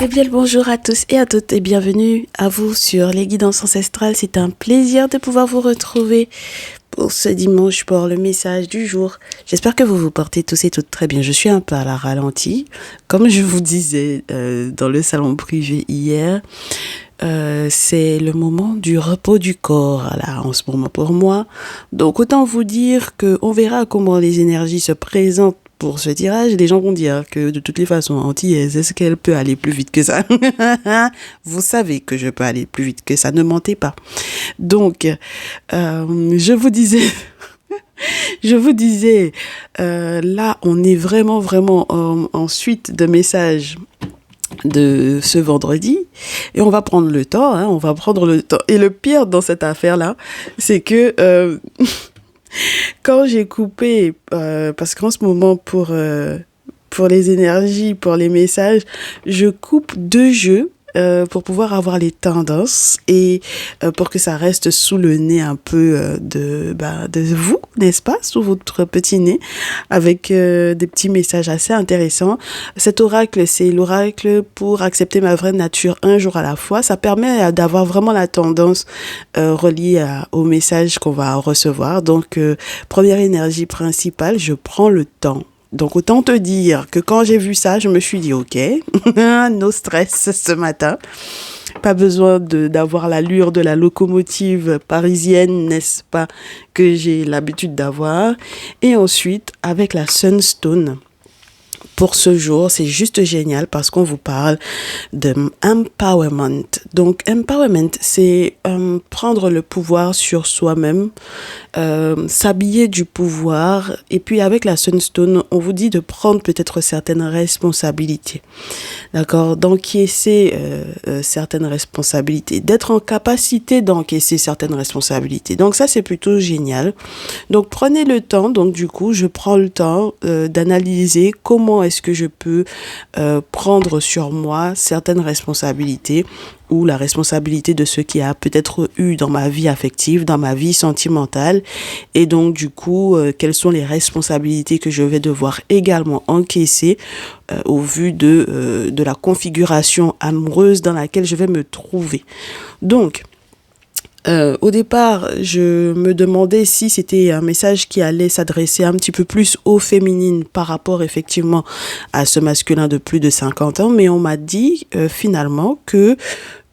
Eh bien, le bonjour à tous et à toutes et bienvenue à vous sur les guidances ancestrales. C'est un plaisir de pouvoir vous retrouver pour ce dimanche pour le message du jour. J'espère que vous vous portez tous et toutes très bien. Je suis un peu à la ralentie. Comme je vous disais dans le salon privé hier, c'est le moment du repos du corps là, en ce moment pour moi. Donc autant vous dire qu'on verra comment les énergies se présentent pour ce tirage. Les gens vont dire que de toutes les façons, antillaise, est-ce qu'elle peut aller plus vite que ça? Vous savez que je peux aller plus vite que ça, ne mentez pas. Donc, je vous disais... là, on est vraiment en suite de messages de ce vendredi et on va prendre le temps, on va prendre le temps. Et le pire dans cette affaire-là, c'est que quand j'ai coupé, parce qu'en ce moment pour les énergies, pour les messages, je coupe 2 jeux. Pour pouvoir avoir les tendances et pour que ça reste sous le nez un peu de vous, n'est-ce pas, sous votre petit nez, avec des petits messages assez intéressants. Cet oracle, c'est l'oracle pour accepter ma vraie nature un jour à la fois. Ça permet d'avoir vraiment la tendance reliée au message qu'on va recevoir. Donc, première énergie principale, je prends le temps. Donc, autant te dire que quand j'ai vu ça, je me suis dit, ok, no stress ce matin. Pas besoin d'avoir l'allure de la locomotive parisienne, n'est-ce pas, que j'ai l'habitude d'avoir. Et ensuite, avec la Sunstone, pour ce jour, c'est juste génial parce qu'on vous parle de empowerment. Donc, empowerment, c'est prendre le pouvoir sur soi-même, s'habiller du pouvoir. Et puis, avec la Sunstone, on vous dit de prendre peut-être certaines responsabilités. D'accord? D'encaisser certaines responsabilités, d'être en capacité d'encaisser certaines responsabilités. Donc, ça, c'est plutôt génial. Donc, prenez le temps. Donc, du coup, je prends le temps d'analyser comment est-ce que je peux prendre sur moi certaines responsabilités ou la responsabilité de ce qui a peut-être eu dans ma vie affective, dans ma vie sentimentale. Et donc, du coup, quelles sont les responsabilités que je vais devoir également encaisser au vu de la configuration amoureuse dans laquelle je vais me trouver. Donc, au départ, je me demandais si c'était un message qui allait s'adresser un petit peu plus aux féminines par rapport effectivement à ce masculin de plus de 50 ans, mais on m'a dit finalement que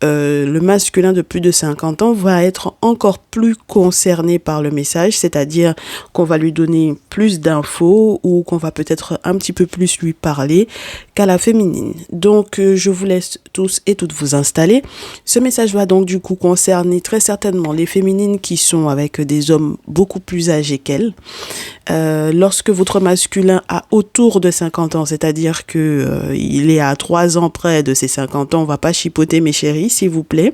le masculin de plus de 50 ans va être encore plus concerné par le message, c'est-à-dire qu'on va lui donner plus d'infos ou qu'on va peut-être un petit peu plus lui parler qu'à la féminine. Donc, je vous laisse tous et toutes vous installer. Ce message va donc du coup concerner très certainement les féminines qui sont avec des hommes beaucoup plus âgés qu'elles. Lorsque votre masculin a autour de 50 ans, c'est-à-dire que il est à 3 ans près de ses 50 ans, on va pas chipoter mes chéris, s'il vous plaît,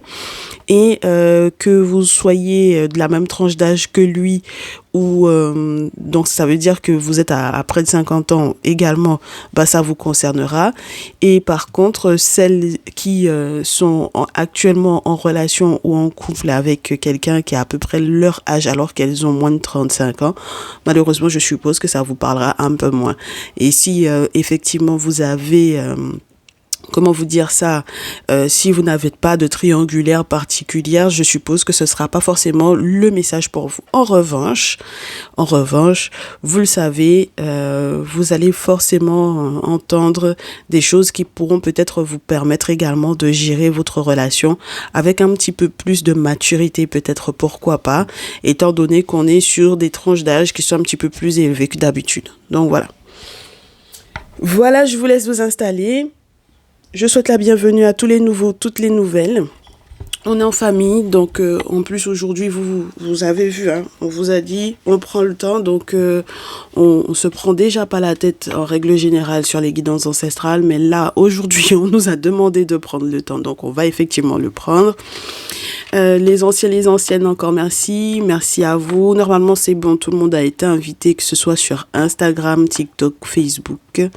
et que vous soyez de la même tranche d'âge que lui, ou donc ça veut dire que vous êtes à près de 50 ans également, ça vous concernera. Et par contre, celles qui sont actuellement en relation ou en couple avec quelqu'un qui a à peu près leur âge alors qu'elles ont moins de 35 ans, malheureusement je suppose que ça vous parlera un peu moins. Et si effectivement vous avez comment vous dire ça, si vous n'avez pas de triangulaire particulière, je suppose que ce sera pas forcément le message pour vous. En revanche, vous le savez, vous allez forcément entendre des choses qui pourront peut-être vous permettre également de gérer votre relation avec un petit peu plus de maturité, peut-être, pourquoi pas, étant donné qu'on est sur des tranches d'âge qui sont un petit peu plus élevées que d'habitude. Donc voilà. Voilà, je vous laisse vous installer. Je souhaite la bienvenue à tous les nouveaux, toutes les nouvelles. On est en famille, donc en plus aujourd'hui, vous avez vu, on vous a dit, on prend le temps, donc on se prend déjà pas la tête en règle générale sur les guidances ancestrales, mais là, aujourd'hui, on nous a demandé de prendre le temps, donc on va effectivement le prendre. Les anciens, les anciennes, encore merci à vous. Normalement, c'est bon, tout le monde a été invité, que ce soit sur Instagram, TikTok, Facebook.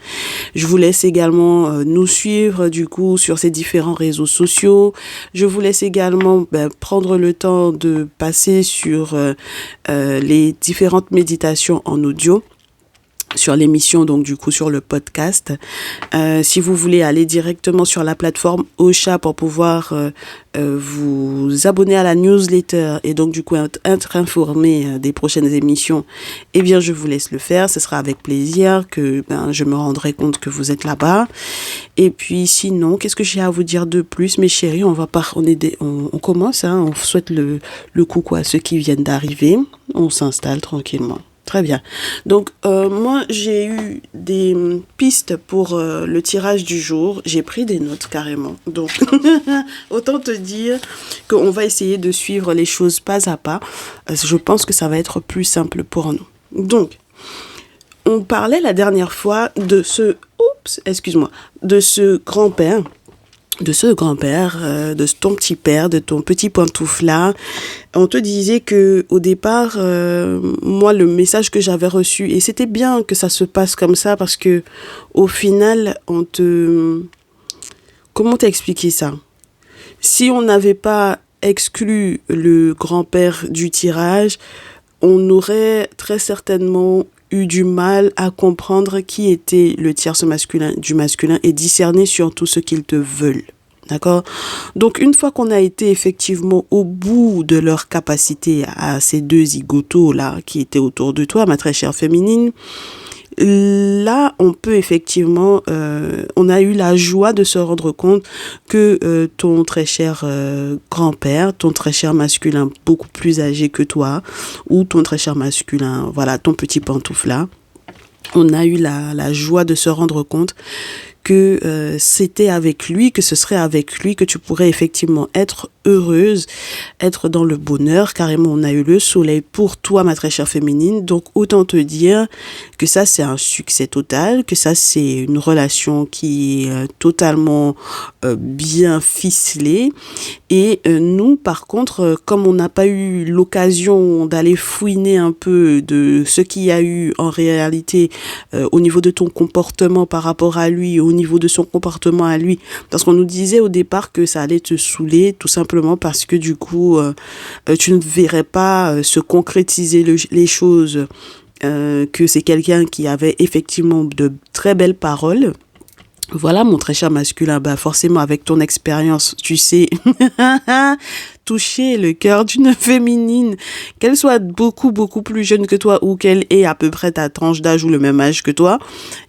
Je vous laisse également nous suivre, du coup, sur ces différents réseaux sociaux. Je vous laisse également prendre le temps de passer sur les différentes méditations en audio. sur l'émission, donc du coup sur le podcast. Si vous voulez aller directement sur la plateforme Ocha pour pouvoir vous abonner à la newsletter et donc du coup être informé des prochaines émissions, eh bien je vous laisse le faire. Ce sera avec plaisir que je me rendrai compte que vous êtes là-bas. Et puis sinon, qu'est-ce que j'ai à vous dire de plus, mes chéris? On commence, hein, on souhaite le coucou à ceux qui viennent d'arriver. On s'installe tranquillement. Très bien. Donc, moi, j'ai eu des pistes pour le tirage du jour. J'ai pris des notes carrément. Donc, autant te dire qu'on va essayer de suivre les choses pas à pas. Je pense que ça va être plus simple pour nous. Donc, on parlait la dernière fois de ce grand-père. De ton petit père, de ton petit pantoufla. On te disait que au départ, moi, le message que j'avais reçu, et c'était bien que ça se passe comme ça parce que au final, comment t'expliquer ça? Si on n'avait pas exclu le grand-père du tirage, on aurait très certainement eu du mal à comprendre qui était le tierce masculin du masculin et discerner surtout ce qu'ils te veulent. D'accord? Donc, une fois qu'on a été effectivement au bout de leur capacité à ces deux zigotos-là qui étaient autour de toi, ma très chère féminine, là, on peut effectivement, on a eu la joie de se rendre compte que ton très cher grand-père, ton très cher masculin beaucoup plus âgé que toi, ou ton très cher masculin, voilà, ton petit pantoufle-là, on a eu la joie de se rendre compte que c'était avec lui, que ce serait avec lui que tu pourrais effectivement être heureuse, être dans le bonheur. Carrément, on a eu le soleil pour toi, ma très chère féminine. Donc, autant te dire que ça, c'est un succès total, que ça, c'est une relation qui est totalement bien ficelée. Et nous, par contre, comme on n'a pas eu l'occasion d'aller fouiner un peu de ce qu'il y a eu en réalité au niveau de ton comportement par rapport à lui, au niveau de son comportement à lui, parce qu'on nous disait au départ que ça allait te saouler, tout simplement parce que du coup, tu ne verrais pas se concrétiser les choses, que c'est quelqu'un qui avait effectivement de très belles paroles. Voilà, mon très cher masculin, forcément, avec ton expérience, tu sais, toucher le cœur d'une féminine, qu'elle soit beaucoup, beaucoup plus jeune que toi ou qu'elle ait à peu près ta tranche d'âge ou le même âge que toi,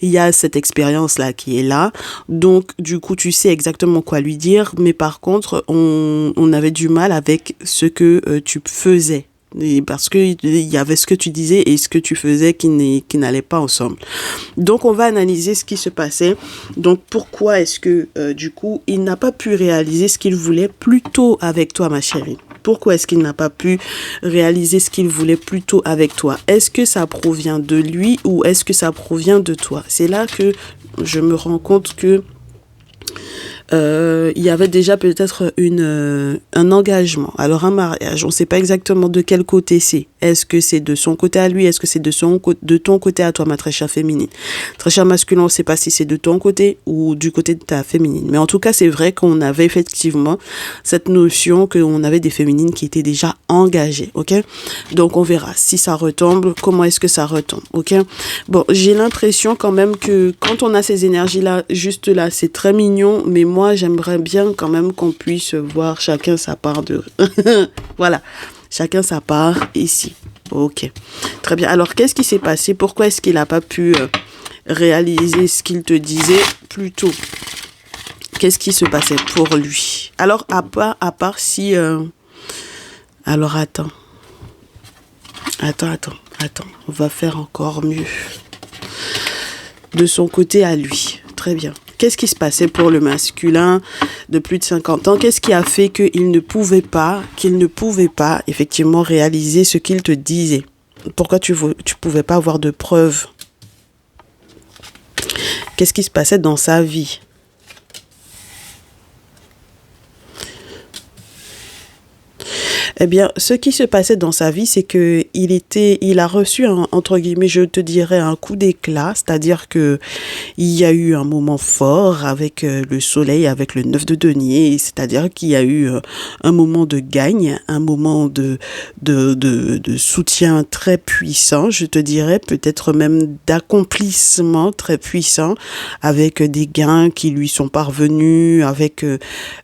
il y a cette expérience-là qui est là. Donc, du coup, tu sais exactement quoi lui dire, mais par contre, on avait du mal avec ce que tu faisais. Et parce que il y avait ce que tu disais et ce que tu faisais qui n'allait pas ensemble. Donc, on va analyser ce qui se passait. Donc, pourquoi est-ce que, du coup, il n'a pas pu réaliser ce qu'il voulait plus tôt avec toi, ma chérie? Pourquoi est-ce qu'il n'a pas pu réaliser ce qu'il voulait plus tôt avec toi? Est-ce que ça provient de lui ou est-ce que ça provient de toi? C'est là que je me rends compte que il y avait déjà peut-être un engagement. Alors un mariage, on ne sait pas exactement de quel côté c'est. Est-ce que c'est de son côté à lui? Est-ce que c'est de ton côté à toi, ma très chère féminine? Très cher masculin, on ne sait pas si c'est de ton côté ou du côté de ta féminine. Mais en tout cas, c'est vrai qu'on avait effectivement cette notion qu'on avait des féminines qui étaient déjà engagées, ok? Donc, on verra si ça retombe, comment est-ce que ça retombe, ok? Bon, j'ai l'impression quand même que quand on a ces énergies-là, juste là, c'est très mignon, mais moi, j'aimerais bien quand même qu'on puisse voir chacun sa part de... Voilà. Chacun sa part ici. Ok. Très bien. Alors, qu'est-ce qui s'est passé? Pourquoi est-ce qu'il n'a pas pu réaliser ce qu'il te disait plus tôt? Qu'est-ce qui se passait pour lui? Alors, à part si... Alors, attends. On va faire encore mieux. De son côté à lui. Très bien. Qu'est-ce qui se passait pour le masculin de plus de 50 ans? Qu'est-ce qui a fait qu'il ne pouvait pas effectivement réaliser ce qu'il te disait? Pourquoi tu pouvais pas avoir de preuves? Qu'est-ce qui se passait dans sa vie? Eh bien, ce qui se passait dans sa vie, c'est que il a reçu entre guillemets, je te dirais, un coup d'éclat, c'est-à-dire que il y a eu un moment fort avec le soleil, avec le 9 de denier, c'est-à-dire qu'il y a eu un moment de gagne, un moment de soutien très puissant, je te dirais, peut-être même d'accomplissement très puissant, avec des gains qui lui sont parvenus, avec,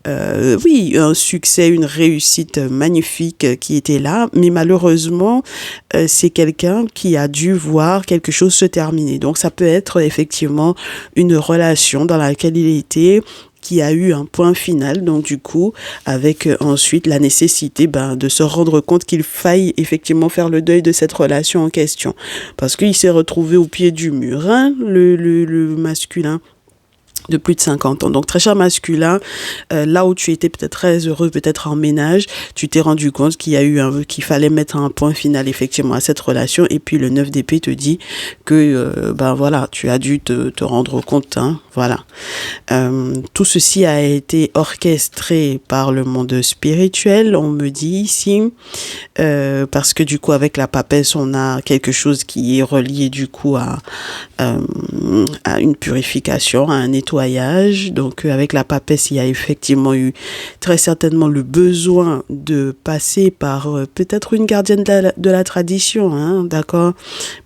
oui, un succès, une réussite magnifique qui était là, mais malheureusement, c'est quelqu'un qui a dû voir quelque chose se terminer. Donc ça peut être effectivement une relation dans laquelle il était, qui a eu un point final, donc du coup, avec ensuite la nécessité de se rendre compte qu'il faille effectivement faire le deuil de cette relation en question. Parce qu'il s'est retrouvé au pied du mur, hein, le masculin de plus de 50 ans. Donc, très cher masculin, là où tu étais peut-être très heureux, peut-être en ménage, tu t'es rendu compte qu'il fallait mettre un point final effectivement à cette relation. Et puis, le 9 d'épée te dit que, voilà, tu as dû te rendre compte, hein, voilà. Tout ceci a été orchestré par le monde spirituel, on me dit ici, parce que du coup, avec la papesse, on a quelque chose qui est relié du coup à une purification, à un nettoyage. Donc avec la papesse, il y a effectivement eu très certainement le besoin de passer par peut-être une gardienne de la tradition, hein, d'accord?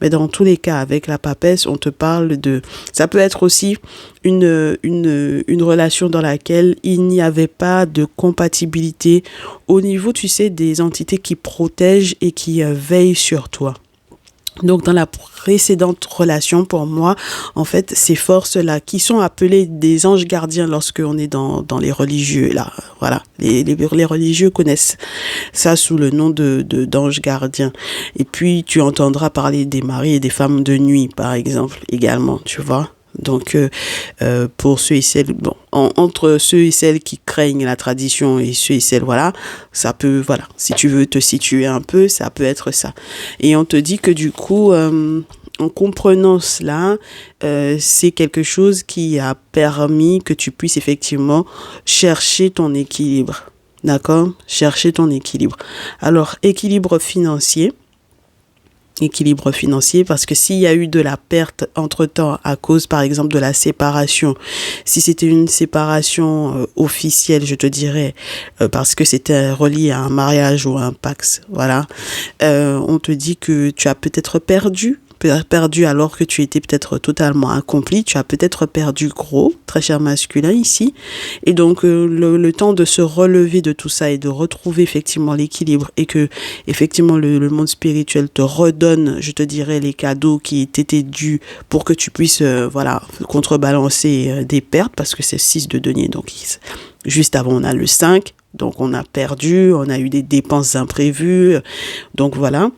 Mais dans tous les cas, avec la papesse, on te parle de... Ça peut être aussi une relation dans laquelle il n'y avait pas de compatibilité au niveau, tu sais, des entités qui protègent et qui veillent sur toi. Donc, dans la précédente relation, pour moi, en fait, ces forces-là, qui sont appelées des anges gardiens lorsqu'on est dans les religieux, là, voilà. Les religieux connaissent ça sous le nom d'anges gardiens. Et puis, tu entendras parler des maris et des femmes de nuit, par exemple, également, tu vois. Donc, pour ceux et celles, bon, entre ceux et celles qui craignent la tradition et ceux et celles, voilà, ça peut, voilà, si tu veux te situer un peu, ça peut être ça. Et on te dit que du coup, en comprenant cela, c'est quelque chose qui a permis que tu puisses effectivement chercher ton équilibre, d'accord? Chercher ton équilibre. Alors, équilibre financier, parce que s'il y a eu de la perte entre-temps à cause par exemple de la séparation, si c'était une séparation officielle, je te dirais, parce que c'était relié à un mariage ou à un pax, voilà, on te dit que tu as peut-être perdu alors que tu étais peut-être totalement accompli, tu as peut-être perdu gros, très cher masculin ici, et donc le temps de se relever de tout ça et de retrouver effectivement l'équilibre et que effectivement le monde spirituel te redonne, je te dirais, les cadeaux qui t'étaient dus pour que tu puisses voilà, contrebalancer des pertes, parce que c'est 6 de denier, donc juste avant on a le 5, donc on a perdu, on a eu des dépenses imprévues, donc voilà.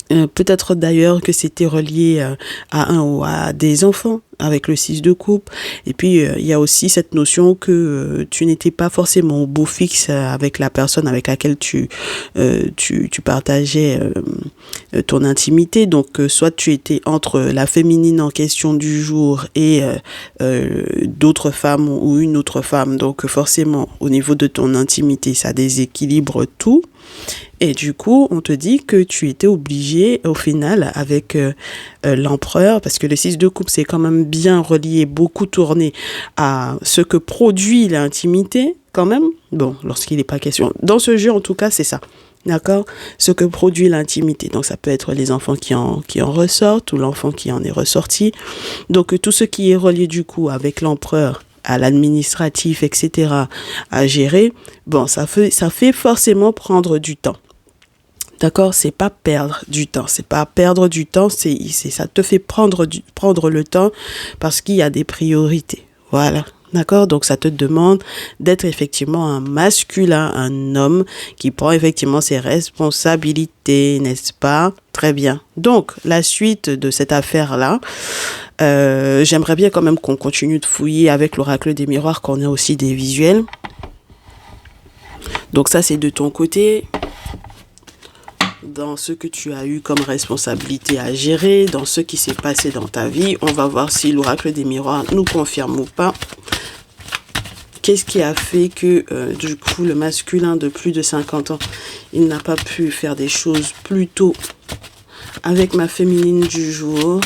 Peut-être d'ailleurs que c'était relié à un ou à des enfants avec le 6 de coupe. Et puis, il y a aussi cette notion que tu n'étais pas forcément au beau fixe avec la personne avec laquelle tu partageais ton intimité. Donc, soit tu étais entre la féminine en question du jour et d'autres femmes ou une autre femme. Donc, forcément, au niveau de ton intimité, ça déséquilibre tout. Et du coup, on te dit que tu étais obligé, au final, avec l'empereur, parce que le 6 de coupe, c'est quand même bien relié, beaucoup tourné à ce que produit l'intimité, quand même. Bon, lorsqu'il n'est pas question. Dans ce jeu, en tout cas, c'est ça. D'accord? Ce que produit l'intimité. Donc, ça peut être les enfants qui en ressortent ou l'enfant qui en est ressorti. Donc, tout ce qui est relié, du coup, avec l'empereur, à l'administratif, etc., à gérer, bon, ça fait forcément prendre du temps. D'accord, c'est pas perdre du temps, ça te fait prendre le temps parce qu'il y a des priorités. Voilà. D'accord, donc ça te demande d'être effectivement un masculin, un homme qui prend effectivement ses responsabilités, n'est-ce pas? Très bien. Donc, la suite de cette affaire-là, j'aimerais bien quand même qu'on continue de fouiller avec l'oracle des miroirs, qu'on ait aussi des visuels. Donc ça, c'est de ton côté. Dans ce que tu as eu comme responsabilité à gérer, dans ce qui s'est passé dans ta vie. On va voir si l'oracle des miroirs nous confirme ou pas. Qu'est-ce qui a fait que, du coup, le masculin de plus de 50 ans, il n'a pas pu faire des choses plus tôt avec ma féminine du jour?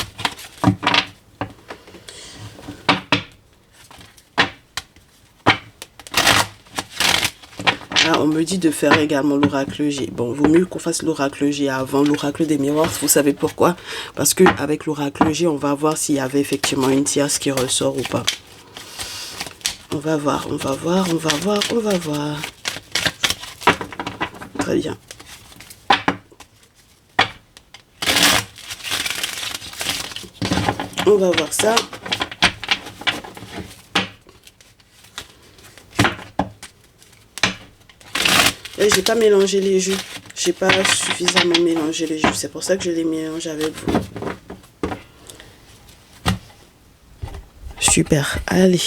Ah, on me dit de faire également l'oracle G. Bon, vaut mieux qu'on fasse l'oracle G avant l'oracle des miroirs. Vous savez pourquoi? Parce que avec l'oracle G, on va voir s'il y avait effectivement une tierce qui ressort ou pas. On va voir, on va voir, on va voir, on va voir. Très bien. On va voir ça. Et j'ai pas mélangé les jus. J'ai pas suffisamment mélangé les jus. C'est pour ça que je les mélange avec vous. Super. Allez.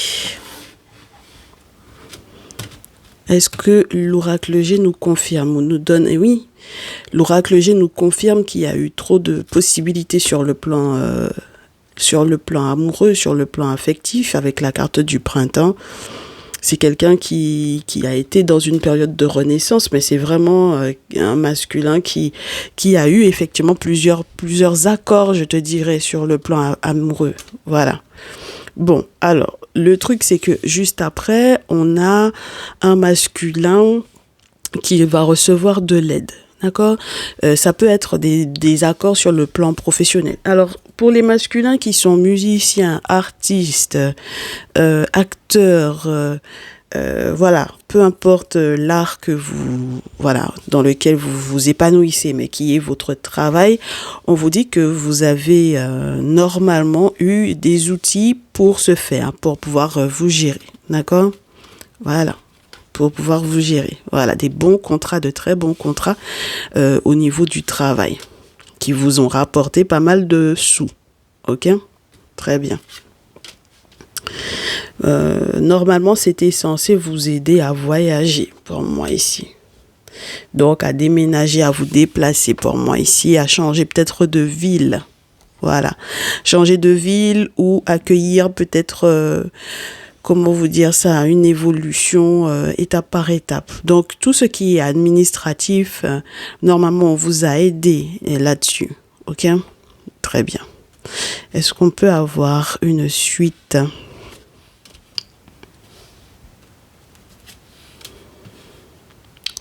Est-ce que l'oracle G nous confirme ou nous donne... Et oui, l'oracle G nous confirme qu'il y a eu trop de possibilités sur le plan amoureux, sur le plan affectif, avec la carte du printemps. C'est quelqu'un qui a été dans une période de renaissance, mais c'est vraiment un masculin qui a eu effectivement plusieurs accords, je te dirais, sur le plan amoureux. Voilà. Bon, alors, le truc, c'est que juste après, on a un masculin qui va recevoir de l'aide. D'accord? Ça peut être des accords sur le plan professionnel. Alors, pour les masculins qui sont musiciens, artistes, acteurs, voilà, peu importe l'art que dans lequel vous vous épanouissez, mais qui est votre travail, on vous dit que vous avez normalement eu des outils pour ce faire, pour pouvoir vous gérer. D'accord? Voilà. Pour pouvoir vous gérer. Voilà, des bons contrats, de très bons contrats au niveau du travail qui vous ont rapporté pas mal de sous. Ok? Très bien. Normalement, c'était censé vous aider à voyager pour moi ici. Donc, à déménager, à vous déplacer pour moi ici, à changer peut-être de ville. Voilà. Changer de ville ou accueillir peut-être... comment vous dire ça, une évolution étape par étape. Donc, tout ce qui est administratif, normalement, on vous a aidé là-dessus. OK? Très bien. Est-ce qu'on peut avoir une suite?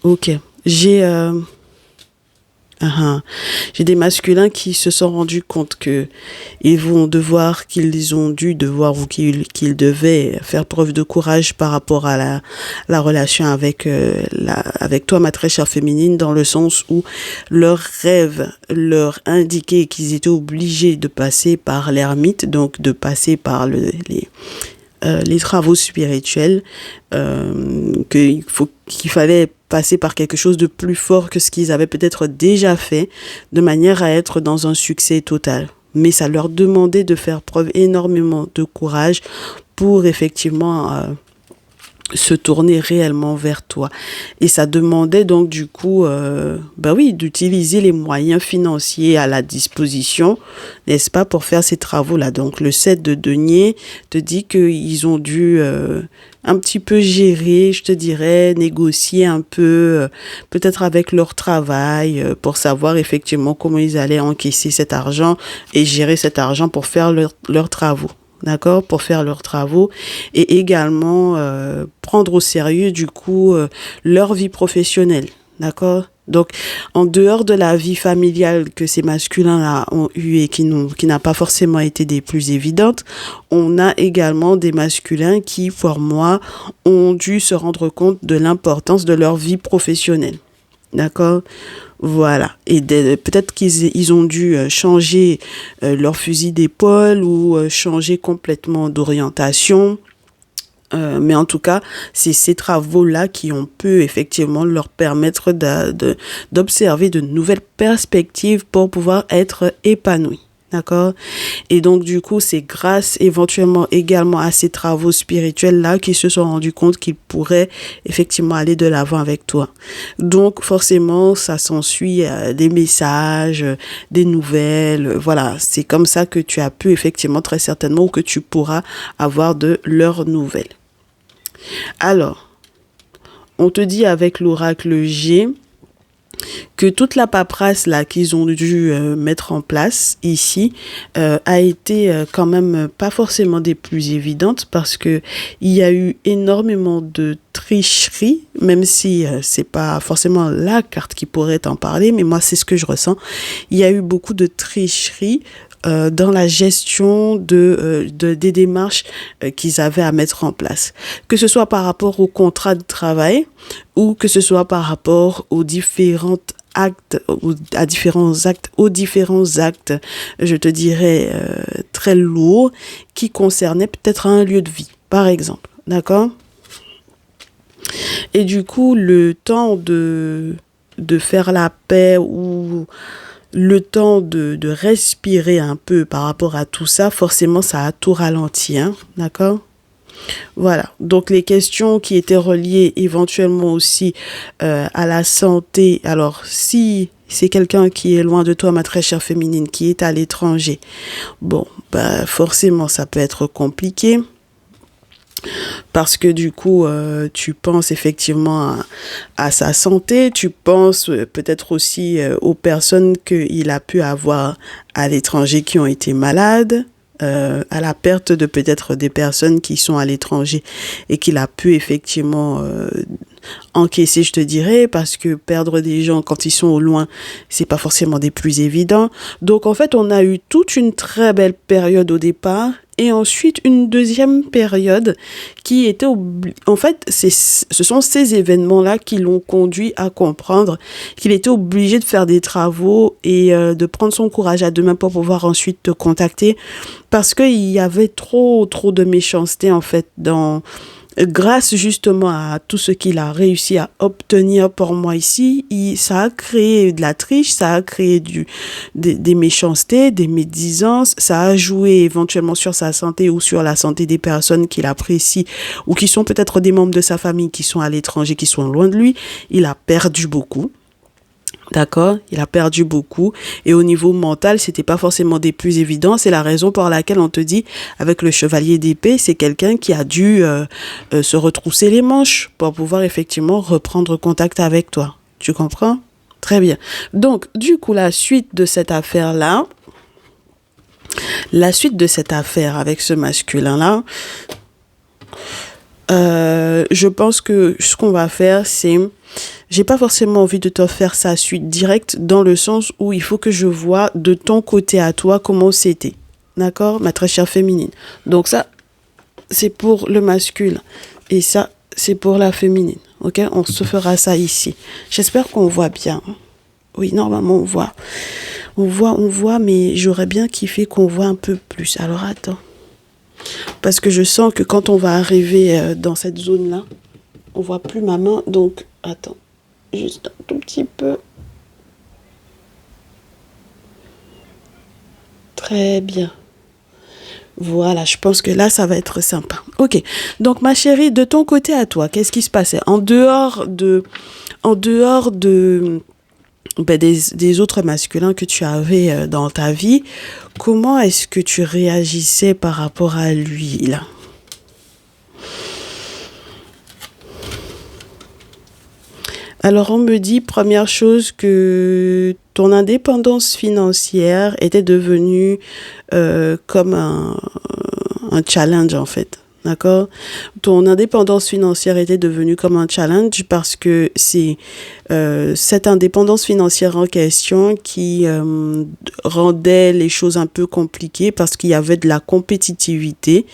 OK. J'ai des masculins qui se sont rendus compte que qu'ils ont dû devoir ou qu'ils devaient faire preuve de courage par rapport à la relation avec avec toi, ma très chère féminine, dans le sens où leurs rêves leur indiquaient qu'ils étaient obligés de passer par l'ermite, donc de passer par les travaux spirituels, qu'il fallait passer par quelque chose de plus fort que ce qu'ils avaient peut-être déjà fait, de manière à être dans un succès total. Mais ça leur demandait de faire preuve énormément de courage pour effectivement se tourner réellement vers toi. Et ça demandait donc du coup, d'utiliser les moyens financiers à la disposition, n'est-ce pas, pour faire ces travaux-là. Donc le 7 de denier te dit qu'ils ont dû un petit peu gérer, je te dirais, négocier un peu, peut-être avec leur travail, pour savoir effectivement comment ils allaient encaisser cet argent et gérer cet argent pour faire leurs travaux. D'accord, pour faire leurs travaux et également prendre au sérieux du coup leur vie professionnelle, d'accord. Donc en dehors de la vie familiale que ces masculins-là ont eu et qui n'a pas forcément été des plus évidentes, on a également des masculins qui, pour moi, ont dû se rendre compte de l'importance de leur vie professionnelle. D'accord? Voilà. Et peut-être qu'ils ont dû changer leur fusil d'épaule ou changer complètement d'orientation. Mais en tout cas, c'est ces travaux-là qui ont pu effectivement leur permettre d'observer de nouvelles perspectives pour pouvoir être épanouis. D'accord? Et donc, du coup, c'est grâce éventuellement également à ces travaux spirituels-là qu'ils se sont rendus compte qu'ils pourraient effectivement aller de l'avant avec toi. Donc, forcément, ça s'ensuit des messages, des nouvelles. Voilà, c'est comme ça que tu as pu effectivement très certainement ou que tu pourras avoir de leurs nouvelles. Alors, on te dit avec l'oracle G que toute la paperasse là qu'ils ont dû mettre en place ici a été quand même pas forcément des plus évidentes parce que il y a eu énormément de tricherie, même si c'est pas forcément la carte qui pourrait t'en parler, mais moi c'est ce que je ressens. Il y a eu beaucoup de tricherie dans la gestion des démarches qu'ils avaient à mettre en place. Que ce soit par rapport au contrat de travail ou que ce soit par rapport aux différentes actes, aux différents actes, je te dirais, très lourds qui concernaient peut-être un lieu de vie, par exemple. D'accord? Et du coup, le temps de faire la paix ou le temps de respirer un peu par rapport à tout ça, forcément, ça a tout ralenti, hein, d'accord? Voilà, donc les questions qui étaient reliées éventuellement aussi à la santé. Alors, si c'est quelqu'un qui est loin de toi, ma très chère féminine, qui est à l'étranger, bon, bah forcément, ça peut être compliqué. Parce que du coup, tu penses effectivement à sa santé, tu penses peut-être aussi aux personnes qu'il a pu avoir à l'étranger qui ont été malades, à la perte de peut-être des personnes qui sont à l'étranger et qu'il a pu effectivement encaisser, je te dirais, parce que perdre des gens quand ils sont au loin, c'est pas forcément des plus évidents. Donc en fait, on a eu toute une très belle période au départ et ensuite une deuxième période qui était en fait ce sont ces événements-là qui l'ont conduit à comprendre qu'il était obligé de faire des travaux et de prendre son courage à deux mains pour pouvoir ensuite te contacter parce qu'il y avait trop de méchanceté en fait dans grâce justement à tout ce qu'il a réussi à obtenir pour moi ici, ça a créé de la triche, ça a créé des méchancetés, des médisances, ça a joué éventuellement sur sa santé ou sur la santé des personnes qu'il apprécie ou qui sont peut-être des membres de sa famille qui sont à l'étranger, qui sont loin de lui. Il a perdu beaucoup. D'accord, il a perdu beaucoup et au niveau mental, c'était pas forcément des plus évidents. C'est la raison pour laquelle on te dit, avec le chevalier d'épée, c'est quelqu'un qui a dû se retrousser les manches pour pouvoir effectivement reprendre contact avec toi. Tu comprends? Très bien. Donc, du coup, la suite de cette affaire-là, avec ce masculin-là, je pense que ce qu'on va faire, c'est... J'ai pas forcément envie de te faire sa suite directe dans le sens où il faut que je vois de ton côté à toi comment c'était. D'accord, ma très chère féminine. Donc ça, c'est pour le masculin. Et ça, c'est pour la féminine. Ok, on se fera ça ici. J'espère qu'on voit bien. Oui, normalement, on voit. On voit, mais j'aurais bien kiffé qu'on voit un peu plus. Alors, attends. Parce que je sens que quand on va arriver dans cette zone-là, on voit plus ma main. Donc, attends. Juste un tout petit peu. Très bien. Voilà, je pense que là, ça va être sympa. Ok, donc ma chérie, de ton côté à toi, qu'est-ce qui se passait en dehors de des autres masculins que tu avais dans ta vie, comment est-ce que tu réagissais par rapport à lui, là? Alors, on me dit, première chose, que ton indépendance financière était devenue comme un challenge, en fait. D'accord? Ton indépendance financière était devenue comme un challenge parce que c'est cette indépendance financière en question qui rendait les choses un peu compliquées parce qu'il y avait de la compétitivité.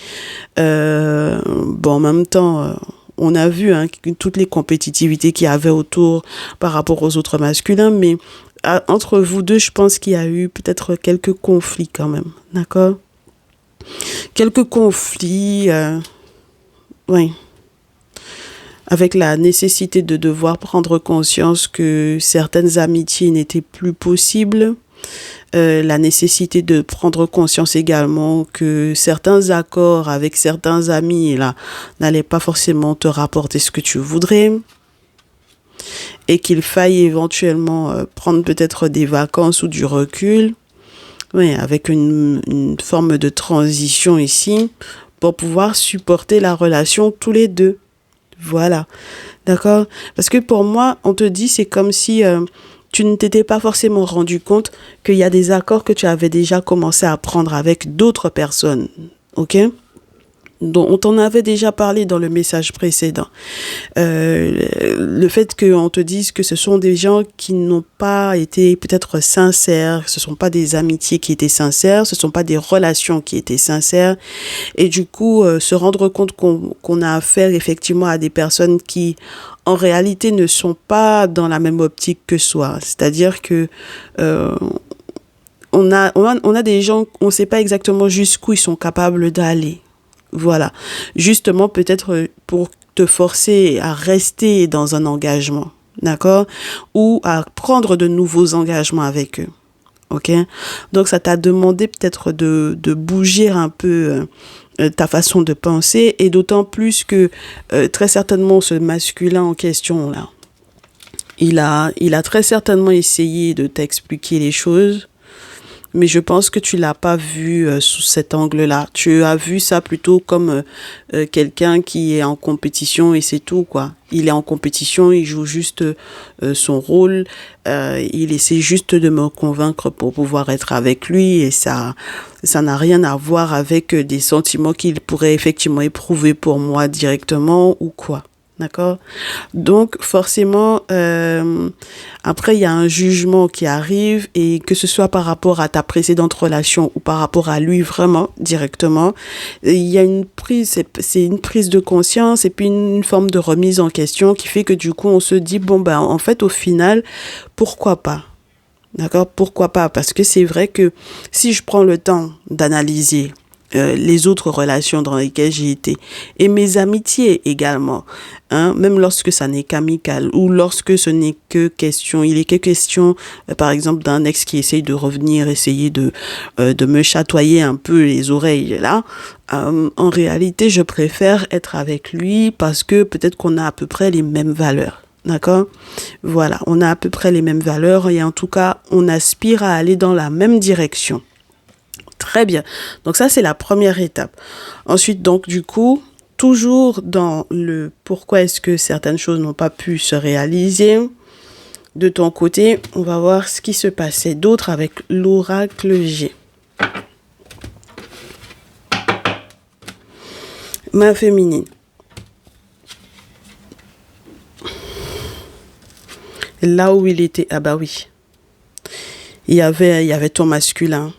Bon, en même temps... on a vu toutes les compétitivités qu'il y avait autour par rapport aux autres masculins, mais entre vous deux, je pense qu'il y a eu peut-être quelques conflits quand même, d'accord? Quelques conflits, oui, avec la nécessité de devoir prendre conscience que certaines amitiés n'étaient plus possibles. La nécessité de prendre conscience également que certains accords avec certains amis là n'allaient pas forcément te rapporter ce que tu voudrais et qu'il faille éventuellement prendre peut-être des vacances ou du recul, oui, avec une forme de transition ici pour pouvoir supporter la relation tous les deux. Voilà, d'accord? Parce que pour moi, on te dit, c'est comme si tu ne t'étais pas forcément rendu compte qu'il y a des accords que tu avais déjà commencé à prendre avec d'autres personnes, ok? Dont on t'en avait déjà parlé dans le message précédent. Le fait qu'on te dise que ce sont des gens qui n'ont pas été peut-être sincères, ce sont pas des amitiés qui étaient sincères, ce sont pas des relations qui étaient sincères, et du coup se rendre compte qu'on a affaire effectivement à des personnes qui en réalité ne sont pas dans la même optique que soi. C'est-à-dire que euh, on a des gens, on ne sait pas exactement jusqu'où ils sont capables d'aller. Voilà. Justement, peut-être pour te forcer à rester dans un engagement, d'accord? Ou à prendre de nouveaux engagements avec eux, ok? Donc, ça t'a demandé peut-être de bouger un peu ta façon de penser, et d'autant plus que très certainement ce masculin en question, là, il a très certainement essayé de t'expliquer les choses, mais je pense que tu l'as pas vu sous cet angle-là. Tu as vu ça plutôt comme quelqu'un qui est en compétition et c'est tout, quoi. Il est en compétition, il joue juste son rôle, il essaie juste de me convaincre pour pouvoir être avec lui, et ça n'a rien à voir avec des sentiments qu'il pourrait effectivement éprouver pour moi directement ou quoi. D'accord? Donc, forcément, après, il y a un jugement qui arrive, et que ce soit par rapport à ta précédente relation ou par rapport à lui vraiment, directement, il y a une prise, c'est une prise de conscience et puis une forme de remise en question qui fait que du coup, on se dit, bon, ben, en fait, au final, pourquoi pas? D'accord? Pourquoi pas? Parce que c'est vrai que si je prends le temps d'analyser les autres relations dans lesquelles j'ai été, et mes amitiés également, hein, même lorsque ça n'est qu'amical, ou lorsque ce n'est que question, il est que question, par exemple, d'un ex qui essaye de revenir, essayer de me chatoyer un peu les oreilles, là, en réalité, je préfère être avec lui parce que peut-être qu'on a à peu près les mêmes valeurs. D'accord? Voilà, on a à peu près les mêmes valeurs, et en tout cas, on aspire à aller dans la même direction. Très bien. Donc ça, c'est la première étape. Ensuite, donc du coup, toujours dans le pourquoi est-ce que certaines choses n'ont pas pu se réaliser, de ton côté, on va voir ce qui se passait d'autre avec l'oracle G. Main féminine. Là où il était, ah bah oui, il y avait ton masculin.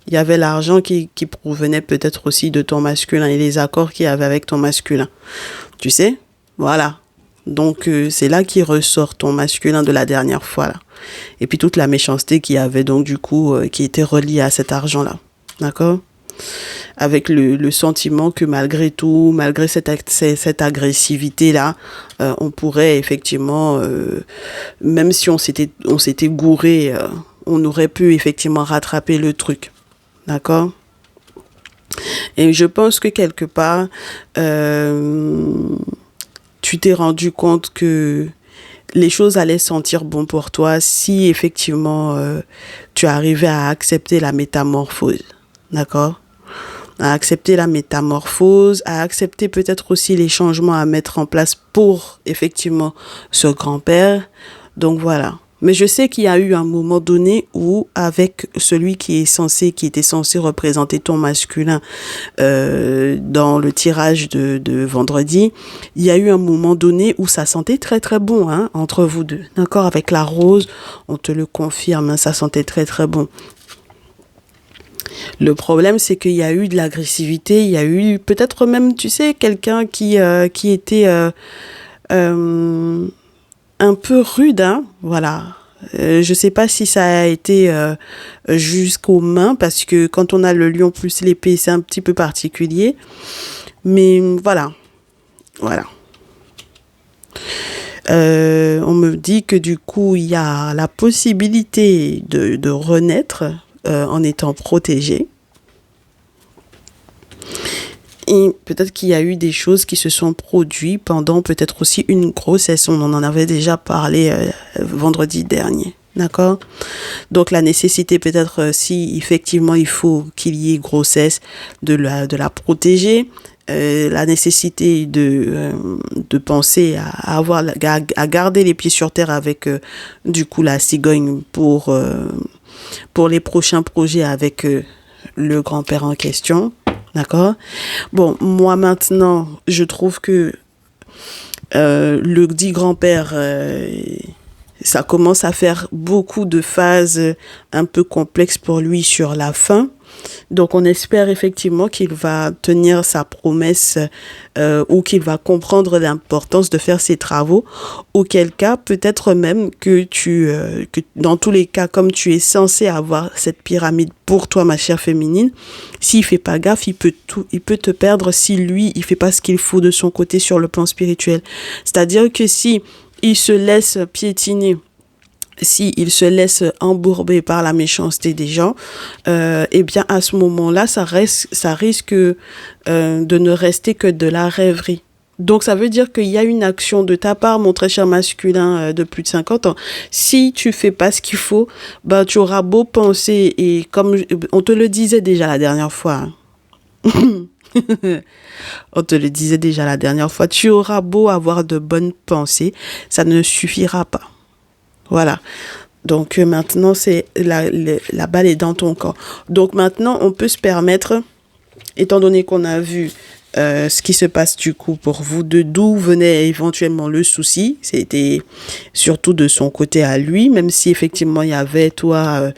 Il y avait l'argent qui provenait peut-être aussi de ton masculin, et les accords qu'il y avait avec ton masculin. Tu sais? Voilà. Donc, c'est là qu'il ressort ton masculin de la dernière fois, là. Et puis toute la méchanceté qu'il y avait, donc, du coup, qui était reliée à cet argent-là. D'accord? Avec le sentiment que malgré tout, malgré cette agressivité-là, on pourrait effectivement, même si on s'était gouré, on aurait pu effectivement rattraper le truc. D'accord? Et je pense que quelque part, tu t'es rendu compte que les choses allaient sentir bon pour toi si effectivement tu arrivais à accepter la métamorphose. D'accord? À accepter la métamorphose, à accepter peut-être aussi les changements à mettre en place pour effectivement ce grand-père. Donc voilà. Mais je sais qu'il y a eu un moment donné où, avec celui qui était censé représenter ton masculin dans le tirage de vendredi, il y a eu un moment donné où ça sentait très très bon, hein, entre vous deux. D'accord? Avec la rose, on te le confirme, hein, ça sentait très très bon. Le problème, c'est qu'il y a eu de l'agressivité, il y a eu peut-être même, tu sais, quelqu'un qui était un peu rude, hein, voilà. Je sais pas si ça a été jusqu'aux mains, parce que quand on a le lion plus l'épée, c'est un petit peu particulier. Mais voilà, voilà. On me dit que du coup, il y a la possibilité de renaître en étant protégé. Et peut-être qu'il y a eu des choses qui se sont produites pendant peut-être aussi une grossesse. On en avait déjà parlé vendredi dernier. D'accord? Donc la nécessité peut-être si effectivement il faut qu'il y ait grossesse de la protéger. la nécessité de penser à garder les pieds sur terre avec du coup la cigogne pour les prochains projets avec le grand-père en question. D'accord? Bon, moi maintenant, je trouve que le dit grand-père, ça commence à faire beaucoup de phases un peu complexes pour lui sur la fin. Donc, on espère effectivement qu'il va tenir sa promesse ou qu'il va comprendre l'importance de faire ses travaux. Auquel cas, peut-être même que que dans tous les cas, comme tu es censé avoir cette pyramide pour toi, ma chère féminine, s'il fait pas gaffe, il peut te perdre si lui, il fait pas ce qu'il faut de son côté sur le plan spirituel. C'est-à-dire que si il se laisse piétiner, s'il se laisse embourber par la méchanceté des gens, eh bien à ce moment-là, ça risque de ne rester que de la rêverie. Donc ça veut dire qu'il y a une action de ta part, mon très cher masculin de plus de 50 ans. Si tu fais pas ce qu'il faut, ben tu auras beau penser, et comme on te le disait déjà la dernière fois, hein. On te le disait déjà la dernière fois, tu auras beau avoir de bonnes pensées, ça ne suffira pas. Voilà. Donc maintenant, c'est la balle est dans ton corps. Donc maintenant, on peut se permettre, étant donné qu'on a vu ce qui se passe du coup pour vous deux, d'où venait éventuellement le souci, c'était surtout de son côté à lui, même si effectivement il y avait toi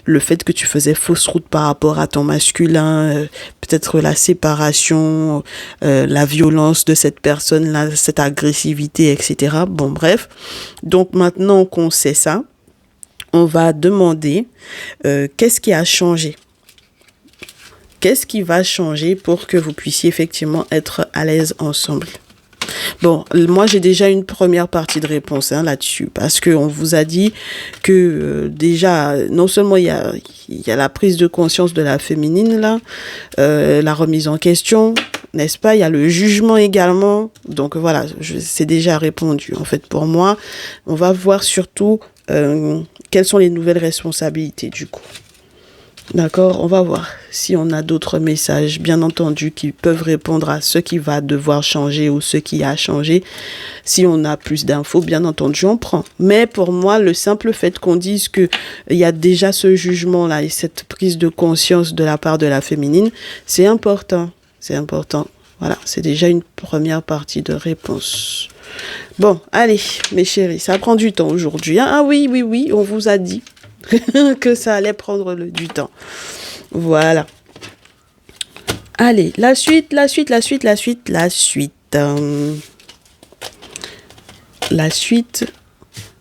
le fait que tu faisais fausse route par rapport à ton masculin, peut-être la séparation, la violence de cette personne-là, cette agressivité, etc. Bon, bref. Donc maintenant qu'on sait ça, on va demander qu'est-ce qui a changé. Qu'est-ce qui va changer pour que vous puissiez effectivement être à l'aise ensemble? Bon, moi j'ai déjà une première partie de réponse là-dessus, parce qu'on vous a dit que déjà, non seulement il y a la prise de conscience de la féminine là, la remise en question, n'est-ce pas? Il y a le jugement également. Donc voilà, c'est déjà répondu. En fait, pour moi, on va voir surtout quelles sont les nouvelles responsabilités du coup. D'accord, on va voir si on a d'autres messages, bien entendu, qui peuvent répondre à ce qui va devoir changer ou ce qui a changé. Si on a plus d'infos, bien entendu, on prend. Mais pour moi, le simple fait qu'on dise qu'il y a déjà ce jugement-là et cette prise de conscience de la part de la féminine, c'est important. C'est important. Voilà, c'est déjà une première partie de réponse. Bon, allez, mes chéris, ça prend du temps aujourd'hui. Hein? Ah oui, on vous a dit que ça allait prendre du temps. Voilà. Allez, la suite. La suite,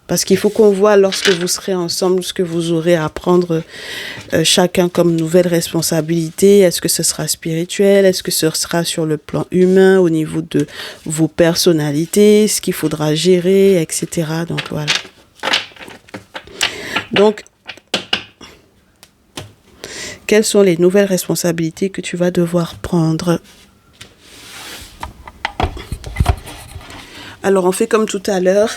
parce qu'il faut qu'on voit lorsque vous serez ensemble ce que vous aurez à prendre chacun comme nouvelle responsabilité. Est-ce que ce sera spirituel? Est-ce que ce sera sur le plan humain, au niveau de vos personnalités, ce qu'il faudra gérer, etc. Donc voilà. Donc, quelles sont les nouvelles responsabilités que tu vas devoir prendre? Alors, on fait comme tout à l'heure.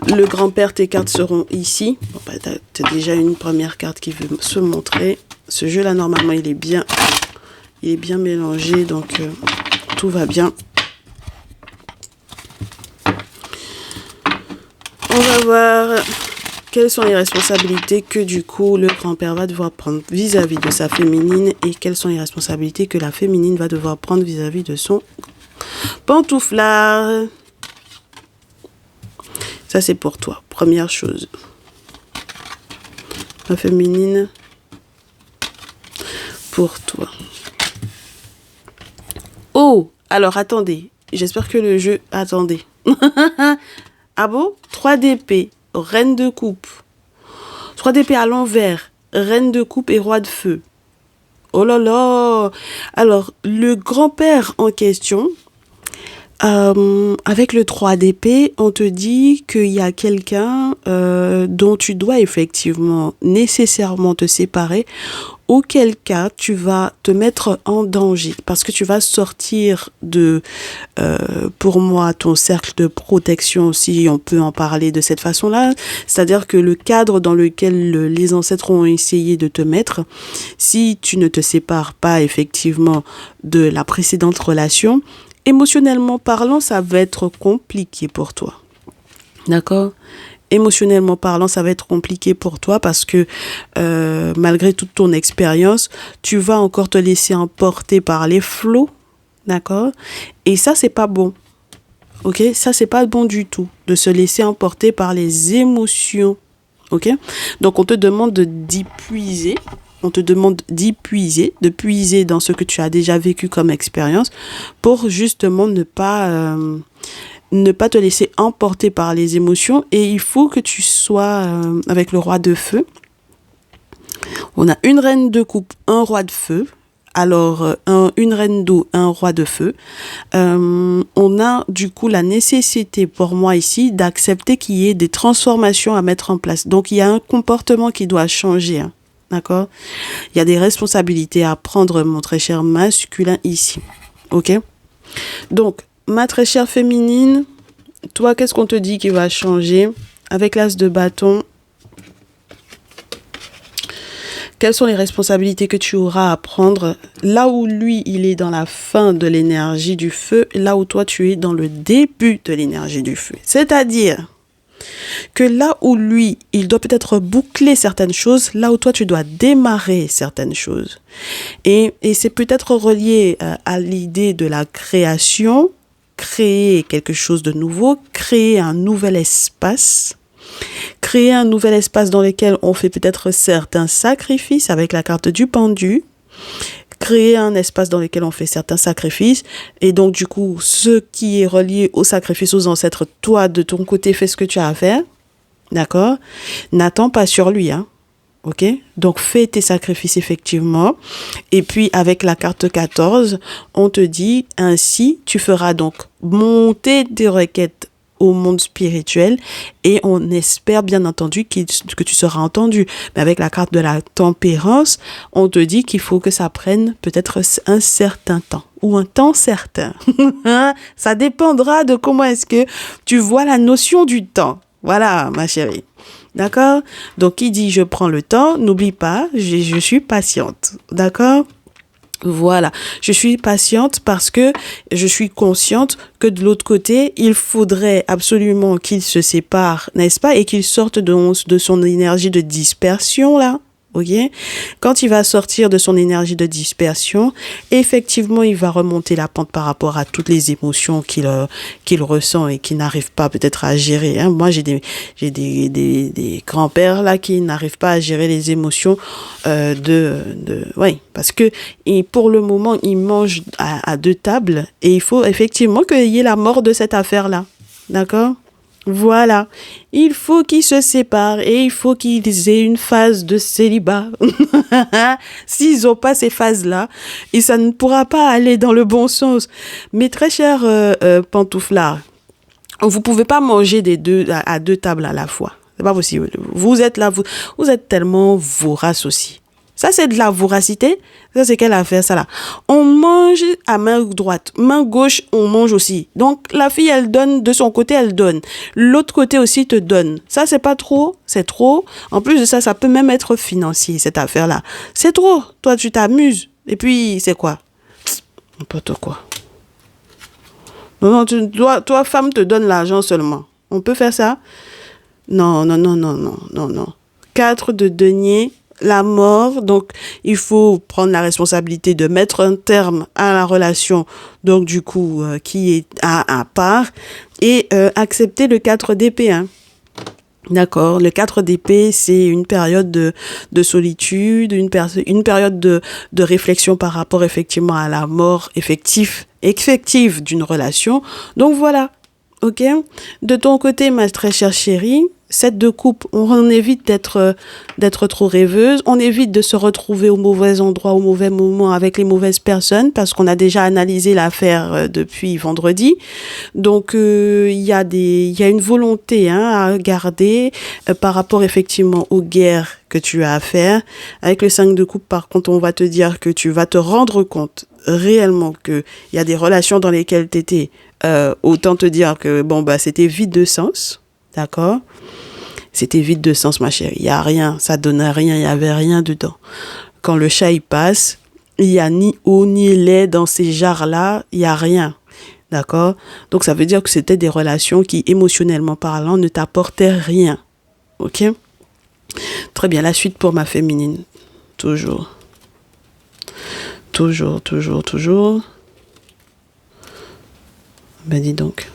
Le grand-père, tes cartes seront ici. Bon, bah, tu as déjà une première carte qui veut se montrer. Ce jeu-là, normalement, il est bien mélangé, donc tout va bien. On va voir quelles sont les responsabilités que du coup le grand-père va devoir prendre vis-à-vis de sa féminine et quelles sont les responsabilités que la féminine va devoir prendre vis-à-vis de son pantouflard. Ça, c'est pour toi. Première chose. La féminine, pour toi. Oh, alors attendez. J'espère que le jeu... Attendez. Ah bon? 3 d'épée, reine de coupe. 3 d'épée à l'envers, reine de coupe et roi de feu. Oh là là! Alors, le grand-père en question Avec le 3 d'épée, on te dit qu'il y a quelqu'un dont tu dois effectivement nécessairement te séparer, auquel cas tu vas te mettre en danger parce que tu vas sortir de, pour moi, ton cercle de protection, si on peut en parler de cette façon-là, c'est-à-dire que le cadre dans lequel les ancêtres ont essayé de te mettre, si tu ne te sépares pas effectivement de la précédente relation, émotionnellement parlant, ça va être compliqué pour toi. D'accord ? Émotionnellement parlant, ça va être compliqué pour toi parce que malgré toute ton expérience, tu vas encore te laisser emporter par les flots. D'accord ? Et ça, c'est pas bon. Ok ? Ça, c'est pas bon du tout de se laisser emporter par les émotions. Ok ? Donc, on te demande d'y puiser. On te demande d'y puiser, de puiser dans ce que tu as déjà vécu comme expérience pour justement ne pas te laisser emporter par les émotions. Et il faut que tu sois avec le roi de feu. On a une reine de coupe, un roi de feu. Alors, une reine d'eau, un roi de feu. On a du coup la nécessité pour moi ici d'accepter qu'il y ait des transformations à mettre en place. Donc, il y a un comportement qui doit changer. Hein. D'accord ? Il y a des responsabilités à prendre, mon très cher masculin, ici. Ok ? Donc, ma très chère féminine, toi, qu'est-ce qu'on te dit qui va changer ? Avec l'as de bâton, quelles sont les responsabilités que tu auras à prendre là où lui, il est dans la fin de l'énergie du feu, là où toi, tu es dans le début de l'énergie du feu. C'est-à-dire que là où lui, il doit peut-être boucler certaines choses, là où toi, tu dois démarrer certaines choses. Et c'est peut-être relié à l'idée de la création, créer quelque chose de nouveau, créer un nouvel espace, créer un nouvel espace dans lequel on fait peut-être certains sacrifices avec la carte du pendu, créer un espace dans lequel on fait certains sacrifices. Et donc, du coup, ce qui est relié au sacrifice aux ancêtres, toi, de ton côté, fais ce que tu as à faire. D'accord ? N'attends pas sur lui, hein. Ok ? Donc, fais tes sacrifices, effectivement. Et puis, avec la carte 14, on te dit, ainsi, tu feras donc monter tes requêtes au monde spirituel et on espère bien entendu que tu seras entendu. Mais avec la carte de la tempérance, on te dit qu'il faut que ça prenne peut-être un certain temps ou un temps certain. Ça dépendra de comment est-ce que tu vois la notion du temps. Voilà, ma chérie. D'accord ? Donc, qui dit je prends le temps, n'oublie pas, je suis patiente. D'accord ? Voilà, je suis patiente parce que je suis consciente que de l'autre côté, il faudrait absolument qu'il se sépare, n'est-ce pas, et qu'il sorte de son énergie de dispersion, là. Ok ? Quand il va sortir de son énergie de dispersion, effectivement, il va remonter la pente par rapport à toutes les émotions qu'il ressent et qu'il n'arrive pas peut-être à gérer. Hein. Moi, j'ai des grands-pères là qui n'arrivent pas à gérer les émotions parce que pour le moment, ils mangent à deux tables et il faut effectivement qu'il y ait la mort de cette affaire-là. D'accord ? Voilà, il faut qu'ils se séparent et il faut qu'ils aient une phase de célibat. S'ils n'ont pas ces phases-là, et ça ne pourra pas aller dans le bon sens. Mes très chers pantouflards, vous pouvez pas manger à deux tables à la fois. C'est pas possible. Vous êtes là, vous êtes tellement voraces aussi. Ça, c'est de la voracité. Ça, c'est quelle affaire, ça, là? On mange à main droite. Main gauche, on mange aussi. Donc, la fille, elle donne. De son côté, elle donne. L'autre côté aussi te donne. Ça, c'est pas trop. C'est trop. En plus de ça, ça peut même être financier, cette affaire-là. C'est trop. Toi, tu t'amuses. Et puis, c'est quoi? N'importe quoi. Non, toi, femme, te donne l'argent seulement. On peut faire ça? Non. 4 de denier. La mort, donc il faut prendre la responsabilité de mettre un terme à la relation, donc du coup qui est à part, et accepter le 4 d'épée. Hein. D'accord, le 4 d'épée, c'est une période de solitude, une période de réflexion par rapport effectivement à la mort effective d'une relation. Donc voilà, ok. De ton côté, ma très chère chérie, 7 de coupe, on évite d'être trop rêveuse, on évite de se retrouver au mauvais endroit, au mauvais moment avec les mauvaises personnes parce qu'on a déjà analysé l'affaire depuis vendredi. Donc il y a une volonté à garder par rapport effectivement aux guerres que tu as à faire. Avec le 5 de coupe, par contre, on va te dire que tu vas te rendre compte réellement que il y a des relations dans lesquelles tu étais. Autant te dire que c'était vide de sens. D'accord? C'était vide de sens, ma chérie. Il n'y a rien, ça donnait rien, il n'y avait rien dedans. Quand le chat y passe, il n'y a ni eau ni lait dans ces jarres-là, il n'y a rien. D'accord? Donc ça veut dire que c'était des relations qui, émotionnellement parlant, ne t'apportaient rien. Ok? Très bien, la suite pour ma féminine. Toujours. Toujours. Ben dis donc.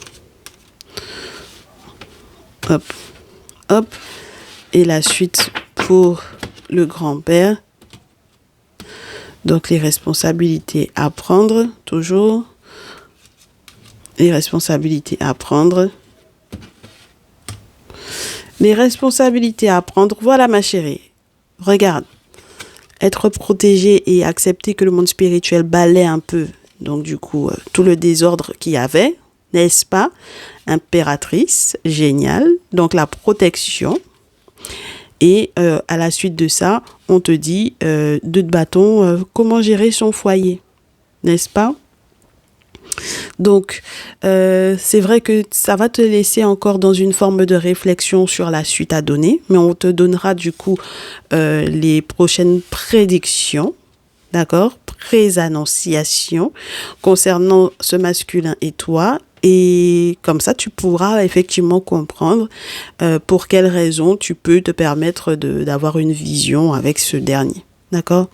Hop. Et la suite pour le grand-père. Donc les responsabilités à prendre, toujours. Les responsabilités à prendre. Les responsabilités à prendre. Voilà ma chérie. Regarde. Être protégé et accepter que le monde spirituel balaie un peu. Donc du coup, tout le désordre qu'il y avait, n'est-ce pas? Impératrice, génial. Donc la protection. Et à la suite de ça, on te dit, de bâton, comment gérer son foyer, n'est-ce pas? Donc, c'est vrai que ça va te laisser encore dans une forme de réflexion sur la suite à donner, mais on te donnera du coup les prochaines prédictions, d'accord? Préannonciations concernant ce masculin et toi. Et comme ça, tu pourras effectivement comprendre pour quelles raisons tu peux te permettre d'avoir une vision avec ce dernier. D'accord?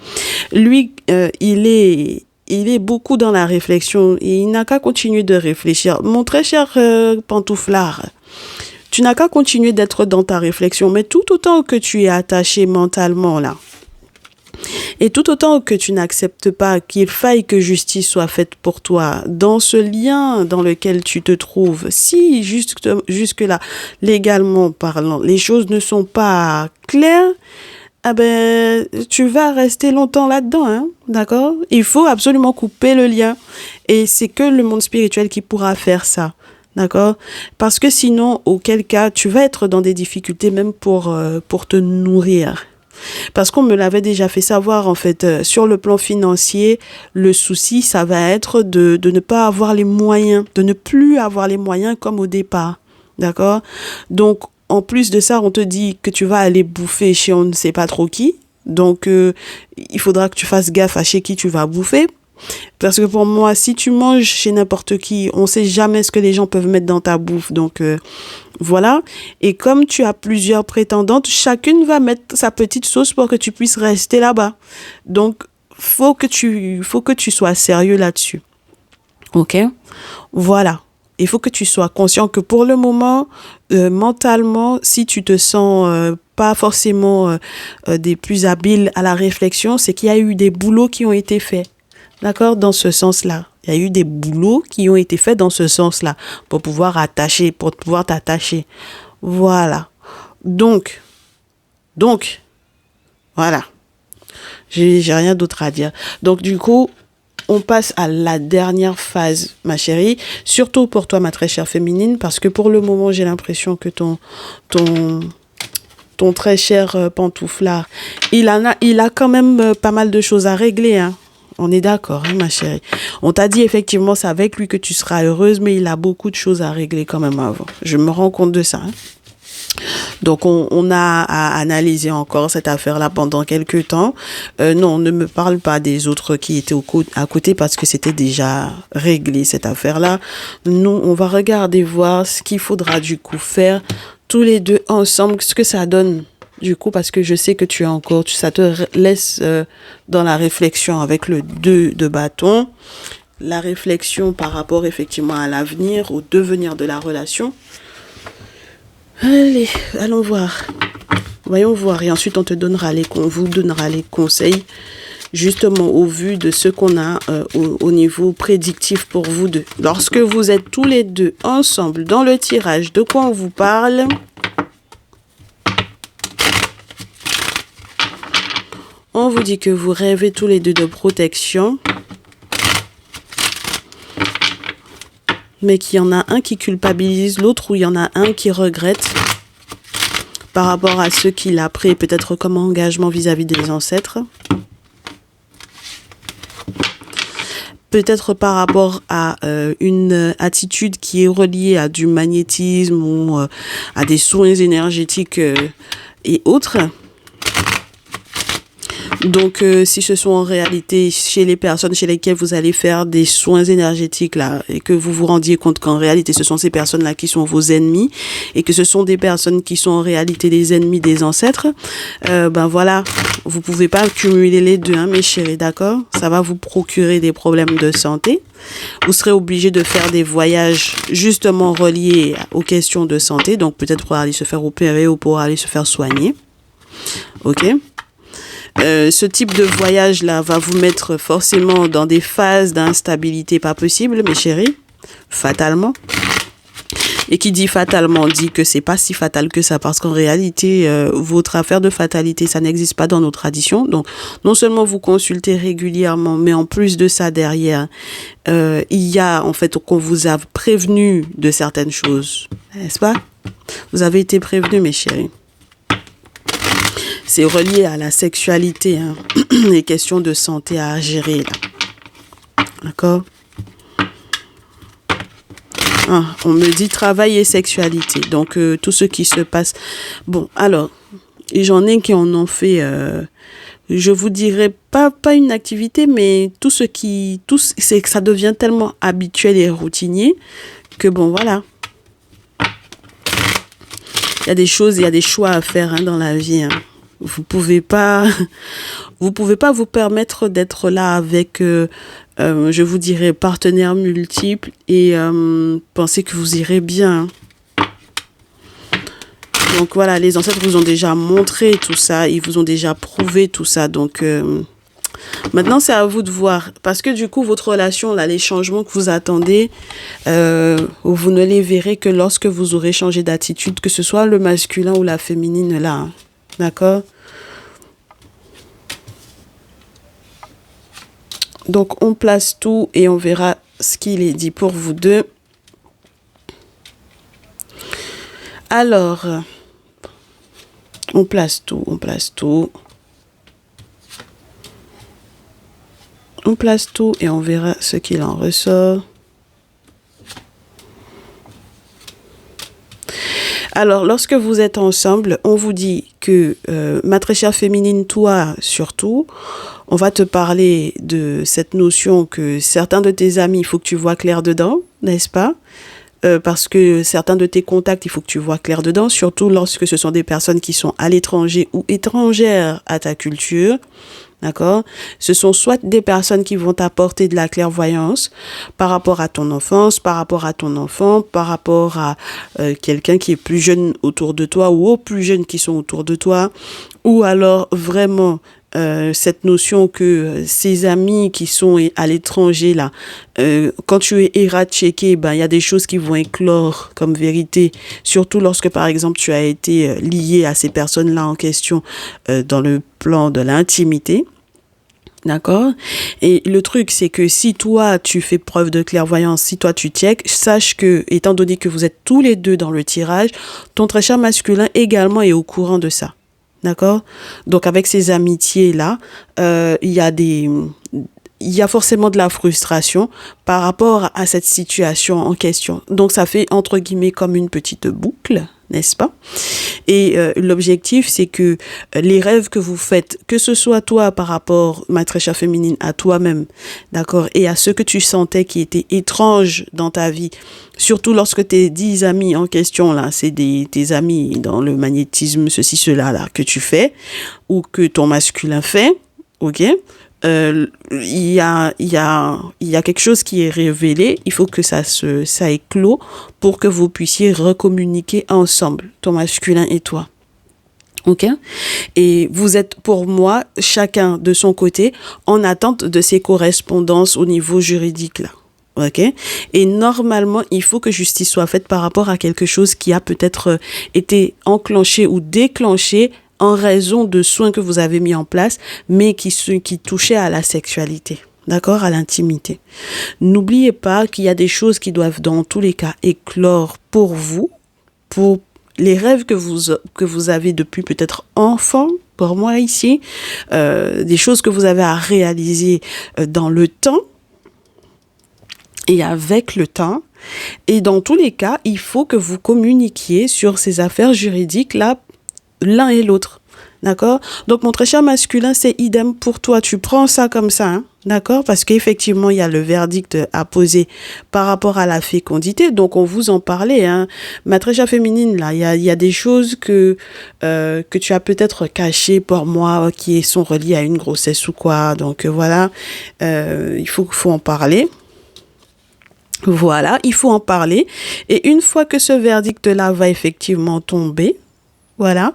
Lui, il est beaucoup dans la réflexion et il n'a qu'à continuer de réfléchir. Mon très cher pantouflard, tu n'as qu'à continuer d'être dans ta réflexion, mais tout autant que tu es attaché mentalement là, et tout autant que tu n'acceptes pas qu'il faille que justice soit faite pour toi dans ce lien dans lequel tu te trouves, si jusque-là, légalement parlant, les choses ne sont pas claires, tu vas rester longtemps là-dedans, hein, d'accord? Il faut absolument couper le lien. Et c'est que le monde spirituel qui pourra faire ça, d'accord? Parce que sinon, auquel cas, tu vas être dans des difficultés même pour te nourrir. Parce qu'on me l'avait déjà fait savoir, en fait, sur le plan financier, le souci, ça va être de ne pas avoir les moyens, de ne plus avoir les moyens comme au départ, d'accord? Donc, en plus de ça, on te dit que tu vas aller bouffer chez on ne sait pas trop qui. Donc, il faudra que tu fasses gaffe à chez qui tu vas bouffer. Parce que pour moi, si tu manges chez n'importe qui, on ne sait jamais ce que les gens peuvent mettre dans ta bouffe. Donc, voilà. Et comme tu as plusieurs prétendantes, chacune va mettre sa petite sauce pour que tu puisses rester là-bas. Donc, faut que tu sois sérieux là-dessus. OK? Voilà. Il faut que tu sois conscient que pour le moment, mentalement, si tu te sens pas forcément des plus habiles à la réflexion, c'est qu'il y a eu des boulots qui ont été faits. D'accord? Dans ce sens-là. Il y a eu des boulots qui ont été faits dans ce sens-là pour pouvoir t'attacher. Voilà. Donc, voilà. J'ai rien d'autre à dire. Donc, du coup, on passe à la dernière phase, ma chérie. Surtout pour toi, ma très chère féminine, parce que pour le moment, j'ai l'impression que ton très cher pantouflard, il a quand même pas mal de choses à régler, hein. On est d'accord, hein, ma chérie. On t'a dit effectivement, c'est avec lui que tu seras heureuse, mais il a beaucoup de choses à régler quand même avant. Je me rends compte de ça, hein. Donc, on a à analyser encore cette affaire-là pendant quelques temps. Non, ne me parle pas des autres qui étaient à côté parce que c'était déjà réglé, cette affaire-là. Nous, on va regarder, voir ce qu'il faudra du coup faire tous les deux ensemble, ce que ça donne. Du coup, parce que je sais que ça te laisse dans la réflexion avec le 2 de bâton. La réflexion par rapport effectivement à l'avenir, au devenir de la relation. Allez, allons voir. Voyons voir. Et ensuite, on vous donnera les conseils, justement au vu de ce qu'on a au niveau prédictif pour vous deux. Lorsque vous êtes tous les deux ensemble dans le tirage, de quoi on vous parle? On vous dit que vous rêvez tous les deux de protection, mais qu'il y en a un qui culpabilise l'autre ou il y en a un qui regrette par rapport à ce qu'il a pris, peut-être comme engagement vis-à-vis des ancêtres. Peut-être par rapport à une attitude qui est reliée à du magnétisme ou à des soins énergétiques et autres. Donc, si ce sont en réalité chez les personnes chez lesquelles vous allez faire des soins énergétiques là, et que vous vous rendiez compte qu'en réalité ce sont ces personnes-là qui sont vos ennemis et que ce sont des personnes qui sont en réalité des ennemis des ancêtres, ben voilà, vous pouvez pas cumuler les deux, hein, mes chéris, d'accord? Ça va vous procurer des problèmes de santé. Vous serez obligé de faire des voyages justement reliés aux questions de santé, donc peut-être pour aller se faire opérer ou pour aller se faire soigner. Ok? Ce type de voyage-là va vous mettre forcément dans des phases d'instabilité pas possible, mes chéris, fatalement. Et qui dit fatalement dit que c'est pas si fatal que ça, parce qu'en réalité, votre affaire de fatalité, ça n'existe pas dans nos traditions. Donc, non seulement vous consultez régulièrement, mais en plus de ça, derrière, il y a en fait qu'on vous a prévenu de certaines choses, n'est-ce pas? Vous avez été prévenu, mes chéris. C'est relié à la sexualité, hein. Les questions de santé à gérer, là. D'accord? Ah, on me dit travail et sexualité. Donc, tout ce qui se passe... Bon, alors, j'en ai qui en ont fait... je vous dirais pas une activité, mais tout ce qui... c'est que ça devient tellement habituel et routinier que, bon, voilà. Il y a des choses, il y a des choix à faire, hein, dans la vie, hein. Vous pouvez pas vous permettre d'être là avec, je vous dirais, partenaires multiples et penser que vous irez bien. Donc voilà, les ancêtres vous ont déjà montré tout ça, ils vous ont déjà prouvé tout ça. Donc maintenant, c'est à vous de voir. Parce que du coup, votre relation, là, les changements que vous attendez, vous ne les verrez que lorsque vous aurez changé d'attitude, que ce soit le masculin ou la féminine, là. Hein. D'accord? Donc, on place tout et on verra ce qu'il est dit pour vous deux. Alors, on place tout, on place tout. On place tout et on verra ce qu'il en ressort. Alors, lorsque vous êtes ensemble, on vous dit que, ma très chère féminine, toi surtout, on va te parler de cette notion que certains de tes amis, il faut que tu vois clair dedans, n'est-ce pas? Parce que certains de tes contacts, il faut que tu vois clair dedans, surtout lorsque ce sont des personnes qui sont à l'étranger ou étrangères à ta culture. D'accord? Ce sont soit des personnes qui vont t'apporter de la clairvoyance par rapport à ton enfance, par rapport à ton enfant, par rapport à quelqu'un qui est plus jeune autour de toi ou aux plus jeunes qui sont autour de toi, ou alors vraiment cette notion que ces amis qui sont à l'étranger là, quand tu es checké, ben il y a des choses qui vont éclore comme vérité, surtout lorsque par exemple tu as été lié à ces personnes là en question dans le plan de l'intimité. D'accord? Et le truc, c'est que si toi, tu fais preuve de clairvoyance, si toi, tu check, sache que, étant donné que vous êtes tous les deux dans le tirage, ton très cher masculin également est au courant de ça. D'accord? Donc, avec ces amitiés-là, il y a forcément de la frustration par rapport à cette situation en question. Donc, ça fait, entre guillemets, comme une petite boucle, n'est-ce pas? Et l'objectif, c'est que les rêves que vous faites, que ce soit toi par rapport, ma très chère féminine, à toi-même, d'accord, et à ceux que tu sentais qui étaient étranges dans ta vie, surtout lorsque tes 10 amis en question, là, c'est tes amis dans le magnétisme, ceci, cela, là, que tu fais, ou que ton masculin fait, ok? Il y a quelque chose qui est révélé, il faut que ça éclot pour que vous puissiez recommuniquer ensemble, ton masculin et toi. Ok? Et vous êtes, pour moi, chacun de son côté, en attente de ces correspondances au niveau juridique là. Ok? Et normalement, il faut que justice soit faite par rapport à quelque chose qui a peut-être été enclenché ou déclenché en raison de soins que vous avez mis en place, mais qui touchaient à la sexualité. D'accord, à l'intimité. N'oubliez pas qu'il y a des choses qui doivent dans tous les cas éclore pour vous, pour les rêves que vous avez depuis peut-être enfant, pour moi ici, des choses que vous avez à réaliser dans le temps et avec le temps. Et dans tous les cas, il faut que vous communiquiez sur ces affaires juridiques là, l'un et l'autre. D'accord? Donc, mon très cher masculin, c'est idem pour toi. Tu prends ça comme ça, hein? D'accord? Parce qu'effectivement, il y a le verdict à poser par rapport à la fécondité. Donc, on vous en parlait, hein. Ma très chère féminine, là, il y a des choses que tu as peut-être cachées pour moi, qui sont reliées à une grossesse ou quoi. Donc, voilà. Il faut en parler. Voilà, il faut en parler. Et une fois que ce verdict-là va effectivement tomber, voilà,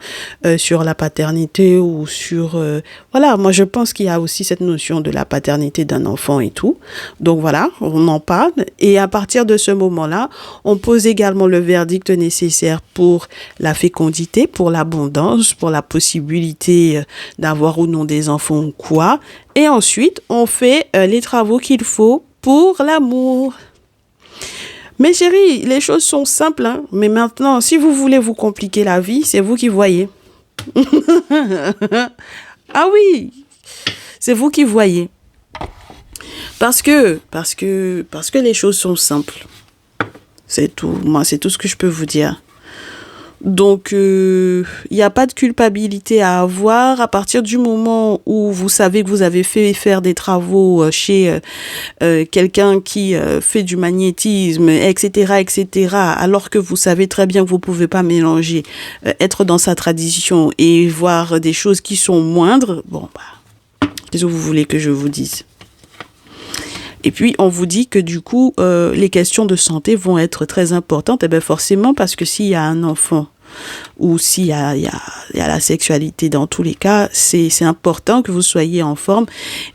sur la paternité ou sur... voilà, moi je pense qu'il y a aussi cette notion de la paternité d'un enfant et tout. Donc voilà, on en parle. Et à partir de ce moment-là, on pose également le verdict nécessaire pour la fécondité, pour l'abondance, pour la possibilité d'avoir ou non des enfants ou quoi. Et ensuite, on fait les travaux qu'il faut pour l'amour. Mes chéris, les choses sont simples, hein? Mais maintenant, si vous voulez vous compliquer la vie, c'est vous qui voyez. Ah oui, c'est vous qui voyez. Parce que les choses sont simples. C'est tout. Moi, c'est tout ce que je peux vous dire. Donc, il n'y a pas de culpabilité à avoir à partir du moment où vous savez que vous avez fait faire des travaux chez quelqu'un qui fait du magnétisme, etc., etc., alors que vous savez très bien que vous ne pouvez pas mélanger, être dans sa tradition et voir des choses qui sont moindres. Bon, bah, qu'est-ce que vous voulez que je vous dise? Et puis, on vous dit que du coup, les questions de santé vont être très importantes. Et bien forcément, parce que s'il y a un enfant ou s'il y a la sexualité, dans tous les cas, c'est important que vous soyez en forme.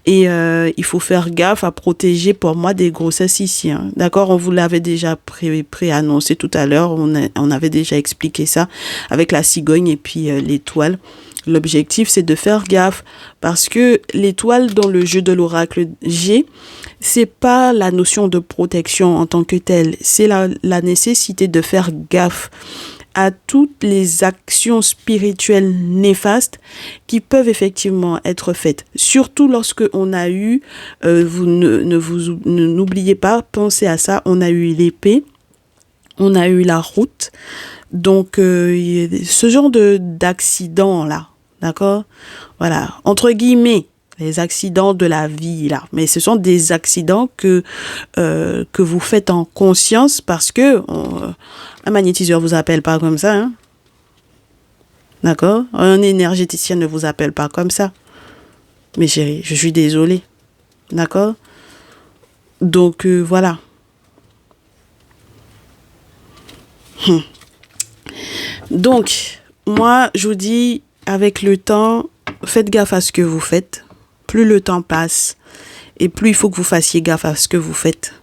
Et il faut faire gaffe à protéger, pour moi, des grossesses ici. Hein. D'accord? On vous l'avait déjà pré-annoncé tout à l'heure. On avait déjà expliqué ça avec la cigogne et puis l'étoile. L'objectif, c'est de faire gaffe parce que l'étoile dans le jeu de l'oracle G, c'est pas la notion de protection en tant que telle, c'est la nécessité de faire gaffe à toutes les actions spirituelles néfastes qui peuvent effectivement être faites. Surtout lorsque on a eu, n'oubliez pas, pensez à ça, on a eu l'épée, on a eu la route. Donc, ce genre d'accident là, d'accord? Voilà, entre guillemets, les accidents de la vie là. Mais ce sont des accidents que vous faites en conscience parce que un magnétiseur vous appelle pas comme ça, hein? D'accord? Un énergéticien ne vous appelle pas comme ça. Mes chéris, je suis désolée. D'accord? Donc, voilà. Donc, moi, je vous dis, avec le temps, faites gaffe à ce que vous faites. Plus le temps passe, et plus il faut que vous fassiez gaffe à ce que vous faites.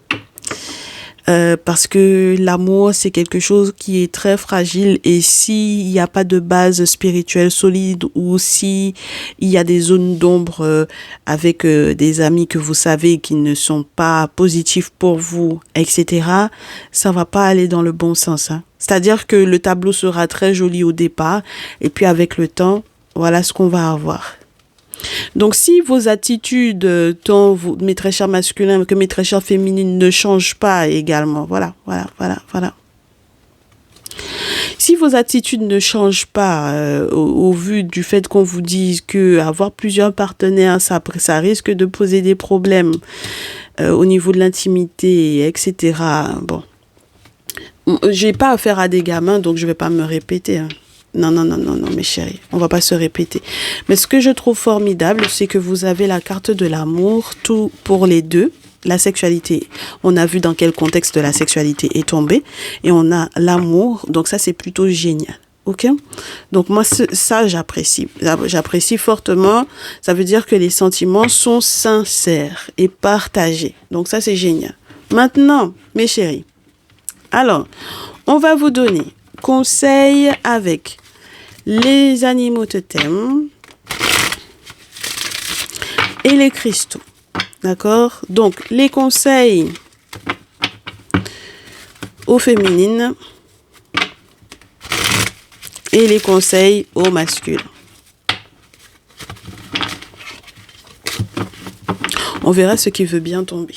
Parce que l'amour, c'est quelque chose qui est très fragile, et s'il n'y a pas de base spirituelle solide, ou s'il y a des zones d'ombre avec des amis que vous savez qui ne sont pas positifs pour vous, etc., ça va pas aller dans le bon sens, hein. C'est-à-dire que le tableau sera très joli au départ, et puis avec le temps, voilà ce qu'on va avoir. Donc, si vos attitudes, tant mes très chers masculins que mes très chères féminines, ne changent pas également, voilà. Si vos attitudes ne changent pas au vu du fait qu'on vous dise que avoir plusieurs partenaires, ça risque de poser des problèmes au niveau de l'intimité, etc. Bon, j'ai pas affaire à des gamins, donc je vais pas me répéter, hein. Non, mes chéris, on va pas se répéter. Mais ce que je trouve formidable, c'est que vous avez la carte de l'amour, tout pour les deux. La sexualité, on a vu dans quel contexte la sexualité est tombée. Et on a l'amour, donc ça, c'est plutôt génial. Ok? Donc moi, ça, j'apprécie. J'apprécie fortement. Ça veut dire que les sentiments sont sincères et partagés. Donc ça, c'est génial. Maintenant, mes chéris, alors, on va vous donner conseil avec les animaux totems et les cristaux. D'accord? Donc, les conseils aux féminines et les conseils aux masculins. On verra ce qui veut bien tomber.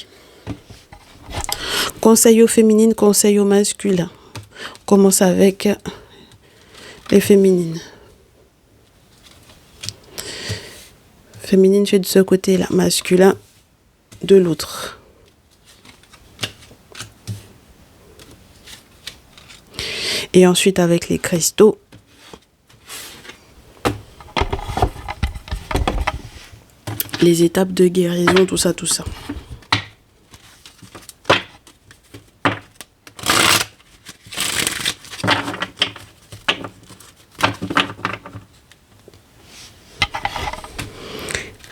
Conseil aux féminines, conseil aux masculins. On commence avec les féminines. Féminine, tu es de ce côté-là. Masculin, de l'autre. Et ensuite, avec les cristaux. Les étapes de guérison, tout ça, tout ça.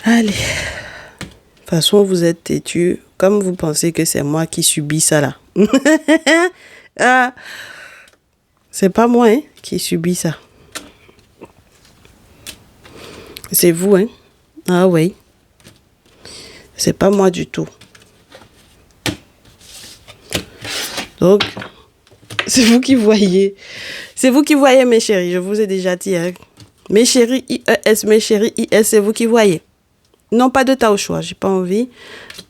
Allez. De toute façon, vous êtes têtu. Comme vous pensez que c'est moi qui subis ça là. Ah, c'est pas moi qui subis ça. C'est vous, hein. Ah oui. C'est pas moi du tout. Donc, c'est vous qui voyez. C'est vous qui voyez, mes chéris. Je vous ai déjà dit, hein. Mes chéris IES, mes chéris IS, c'est vous qui voyez. Non, pas de tas au choix. J'ai pas envie.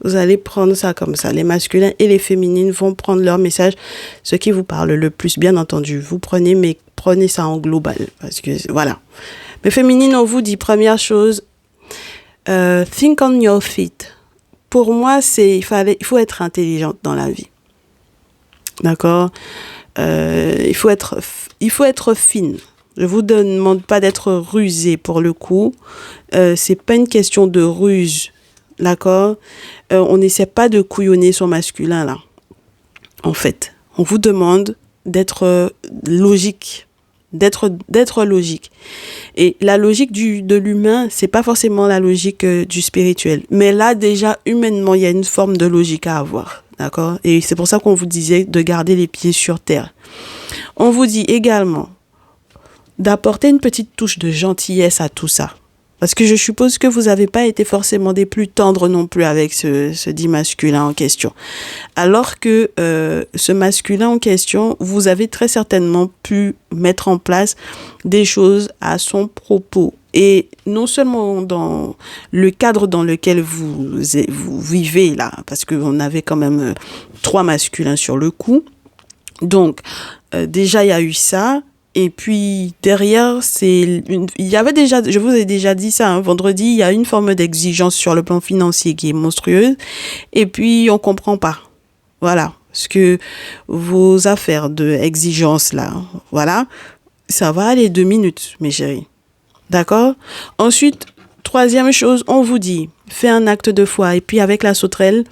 Vous allez prendre ça comme ça. Les masculins et les féminines vont prendre leur message. Ce qui vous parle le plus, bien entendu. Vous prenez, mais prenez ça en global. Parce que, voilà. Mais féminines, on vous dit, première chose, think on your feet. Pour moi, il faut être intelligente dans la vie. D'accord? Il faut être fine. Je vous demande pas d'être rusé pour le coup. C'est pas une question de ruse. D'accord? On n'essaie pas de couillonner son masculin là. En fait, on vous demande d'être logique. D'être logique. Et la logique de l'humain, c'est pas forcément la logique du spirituel. Mais là, déjà, humainement, il y a une forme de logique à avoir. D'accord? Et c'est pour ça qu'on vous disait de garder les pieds sur terre. On vous dit également d'apporter une petite touche de gentillesse à tout ça. Parce que je suppose que vous n'avez pas été forcément des plus tendres non plus avec ce dit masculin en question. Alors que ce masculin en question, vous avez très certainement pu mettre en place des choses à son propos. Et non seulement dans le cadre dans lequel vous vivez là, parce qu'on avait quand même 3 masculins sur le coup. Donc, déjà, il y a eu ça. Et puis derrière, il y avait déjà, je vous ai déjà dit ça, hein, vendredi, il y a une forme d'exigence sur le plan financier qui est monstrueuse. Et puis on comprend pas. Voilà, parce que vos affaires d'exigence là, voilà, ça va aller 2 minutes, mes chéris. D'accord? Ensuite, troisième chose, on vous dit, fais un acte de foi. Et puis avec la sauterelle,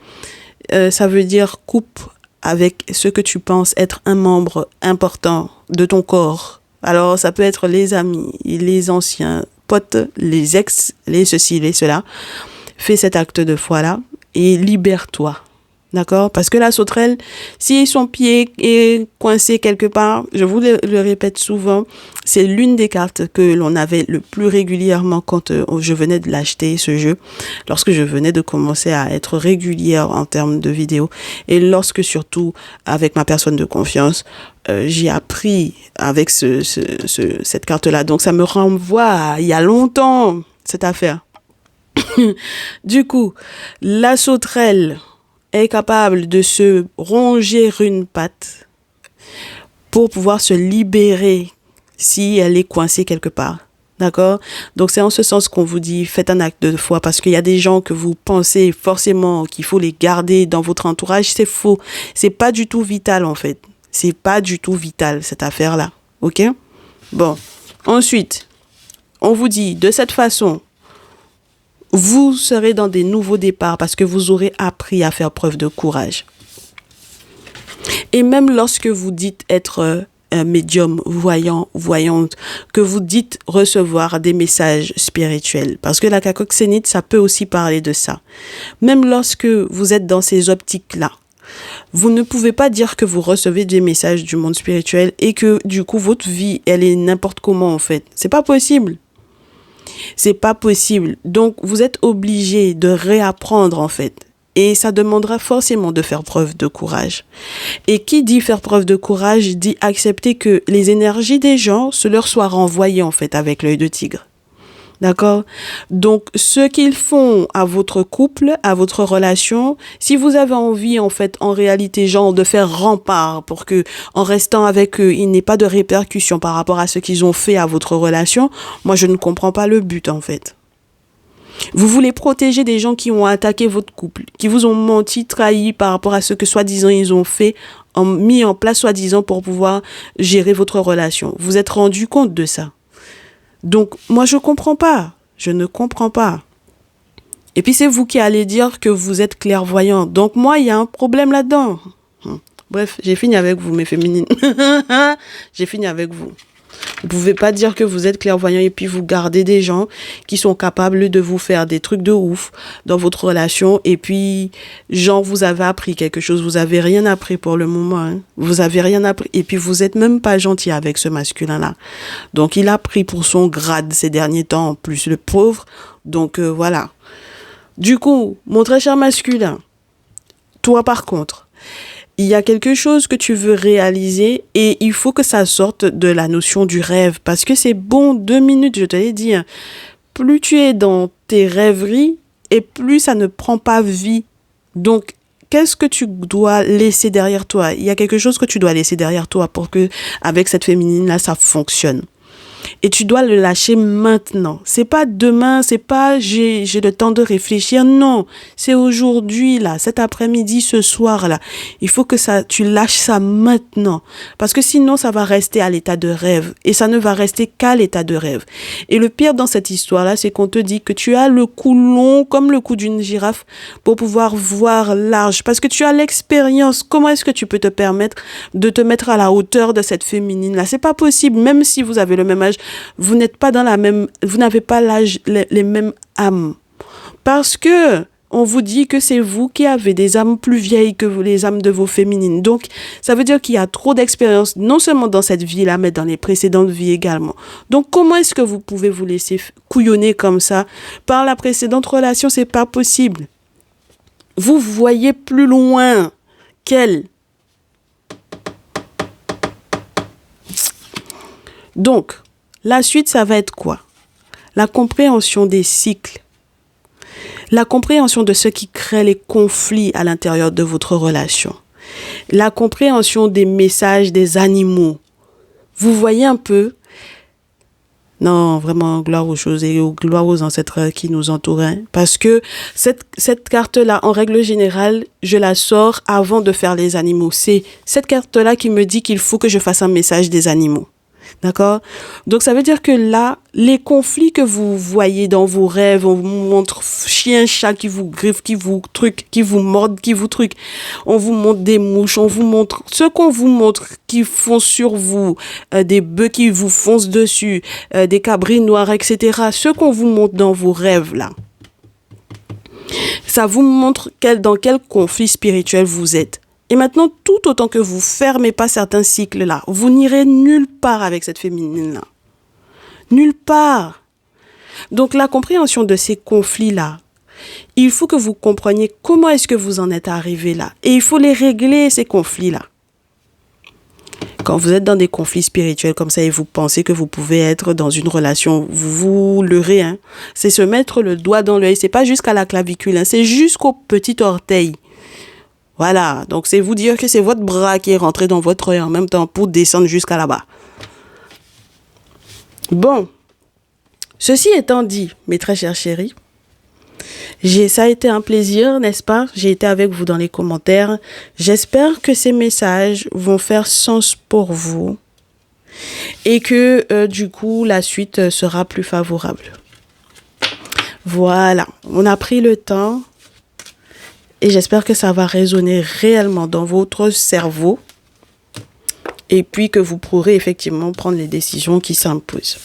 ça veut dire coupe avec ce que tu penses être un membre important de ton corps. Alors, ça peut être les amis, les anciens potes, les ex, les ceci, les cela. Fais cet acte de foi-là et libère-toi. D'accord? Parce que la sauterelle, si son pied est coincé quelque part, je vous le répète souvent, c'est l'une des cartes que l'on avait le plus régulièrement quand je venais de l'acheter, ce jeu, lorsque je venais de commencer à être régulière en termes de vidéos, et lorsque surtout, avec ma personne de confiance, j'ai appris avec cette carte-là. Donc, ça me renvoie à il y a longtemps, cette affaire. Du coup, la sauterelle est capable de se ronger une patte pour pouvoir se libérer si elle est coincée quelque part. D'accord? Donc, c'est en ce sens qu'on vous dit, faites un acte de foi, parce qu'il y a des gens que vous pensez forcément qu'il faut les garder dans votre entourage. C'est faux. C'est pas du tout vital, en fait. C'est pas du tout vital, cette affaire-là. OK? Bon. Ensuite, on vous dit, de cette façon, vous serez dans des nouveaux départs parce que vous aurez appris à faire preuve de courage. Et même lorsque vous dites être un médium, voyant, voyante, que vous dites recevoir des messages spirituels, parce que la cacoxénite, ça peut aussi parler de ça. Même lorsque vous êtes dans ces optiques-là, Vous ne pouvez pas dire que vous recevez des messages du monde spirituel et que du coup votre vie, elle est n'importe comment en fait. C'est pas possible. C'est pas possible. Donc vous êtes obligé de réapprendre en fait. Et ça demandera forcément de faire preuve de courage. Et qui dit faire preuve de courage dit accepter que les énergies des gens se leur soient renvoyées en fait avec l'œil de tigre. D'accord? Donc, ce qu'ils font à votre couple, à votre relation, si vous avez envie, en fait, en réalité, genre, de faire rempart pour que, en restant avec eux, il n'ait pas de répercussions par rapport à ce qu'ils ont fait à votre relation, moi, je ne comprends pas le but, en fait. Vous voulez protéger des gens qui ont attaqué votre couple, qui vous ont menti, trahi par rapport à ce que soi-disant ils ont fait, mis en place soi-disant pour pouvoir gérer votre relation. Vous êtes rendu compte de ça. Donc, moi, je comprends pas. Je ne comprends pas. Et puis, c'est vous qui allez dire que vous êtes clairvoyant. Donc, moi, il y a un problème là-dedans. Bref, j'ai fini avec vous, mes féminines. J'ai fini avec vous. Vous pouvez pas dire que vous êtes clairvoyant et puis vous gardez des gens qui sont capables de vous faire des trucs de ouf dans votre relation et puis, genre, vous avez appris quelque chose, vous avez rien appris pour le moment, hein. Vous avez rien appris et puis vous êtes même pas gentil avec ce masculin-là. Donc, il a pris pour son grade ces derniers temps, en plus le pauvre. Donc, voilà. Du coup, mon très cher masculin, toi par contre, il y a quelque chose que tu veux réaliser et il faut que ça sorte de la notion du rêve. Parce que c'est bon, 2 minutes, je te l'ai dit. Plus tu es dans tes rêveries et plus ça ne prend pas vie. Donc, qu'est-ce que tu dois laisser derrière toi? Il y a quelque chose que tu dois laisser derrière toi pour que, avec cette féminine-là, ça fonctionne. Et tu dois le lâcher maintenant. C'est pas demain, c'est pas j'ai le temps de réfléchir. Non, c'est aujourd'hui, là, cet après-midi, ce soir, là. Il faut que tu lâches ça maintenant. Parce que sinon, ça va rester à l'état de rêve. Et ça ne va rester qu'à l'état de rêve. Et le pire dans cette histoire-là, c'est qu'on te dit que tu as le cou long comme le cou d'une girafe pour pouvoir voir large. Parce que tu as l'expérience. Comment est-ce que tu peux te permettre de te mettre à la hauteur de cette féminine-là? C'est pas possible. Même si vous avez le même âge, vous n'êtes pas dans la même, vous n'avez pas l'âge, les mêmes âmes. Parce que on vous dit que c'est vous qui avez des âmes plus vieilles que les âmes de vos féminines. Donc, ça veut dire qu'il y a trop d'expérience, non seulement dans cette vie-là, mais dans les précédentes vies également. Donc, comment est-ce que vous pouvez vous laisser couillonner comme ça par la précédente relation? C'est pas possible. Vous voyez plus loin qu'elle. Donc, la suite, ça va être quoi? La compréhension des cycles. La compréhension de ce qui crée les conflits à l'intérieur de votre relation. La compréhension des messages des animaux. Vous voyez un peu? Non, vraiment, gloire aux choses et gloire aux ancêtres qui nous entouraient. Parce que cette carte-là, en règle générale, je la sors avant de faire les animaux. C'est cette carte-là qui me dit qu'il faut que je fasse un message des animaux. D'accord? Donc, ça veut dire que là, les conflits que vous voyez dans vos rêves, on vous montre chien, chat qui vous griffe, qui vous truc, qui vous mordent, qui vous truc. On vous montre des mouches, on vous montre ce qu'on vous montre qui foncent sur vous, des bœufs qui vous foncent dessus, des cabris noirs, etc. Ce qu'on vous montre dans vos rêves, là. Ça vous montre dans quel conflit spirituel vous êtes. Et maintenant, tout autant que vous fermez pas certains cycles-là, vous n'irez nulle part avec cette féminine-là. Nulle part. Donc, la compréhension de ces conflits-là, il faut que vous compreniez comment est-ce que vous en êtes arrivé là. Et il faut les régler, ces conflits-là. Quand vous êtes dans des conflits spirituels comme ça et vous pensez que vous pouvez être dans une relation, vous leurrez, hein. C'est se mettre le doigt dans l'œil. C'est pas jusqu'à la clavicule, hein. C'est jusqu'au petit orteil. Voilà, donc c'est vous dire que c'est votre bras qui est rentré dans votre œil en même temps pour descendre jusqu'à là-bas. Bon, ceci étant dit, mes très chers chéris, ça a été un plaisir, n'est-ce pas? J'ai été avec vous dans les commentaires. J'espère que ces messages vont faire sens pour vous et que du coup, la suite sera plus favorable. Voilà, on a pris le temps. Et j'espère que ça va résonner réellement dans votre cerveau. et puis que vous pourrez effectivement prendre les décisions qui s'imposent.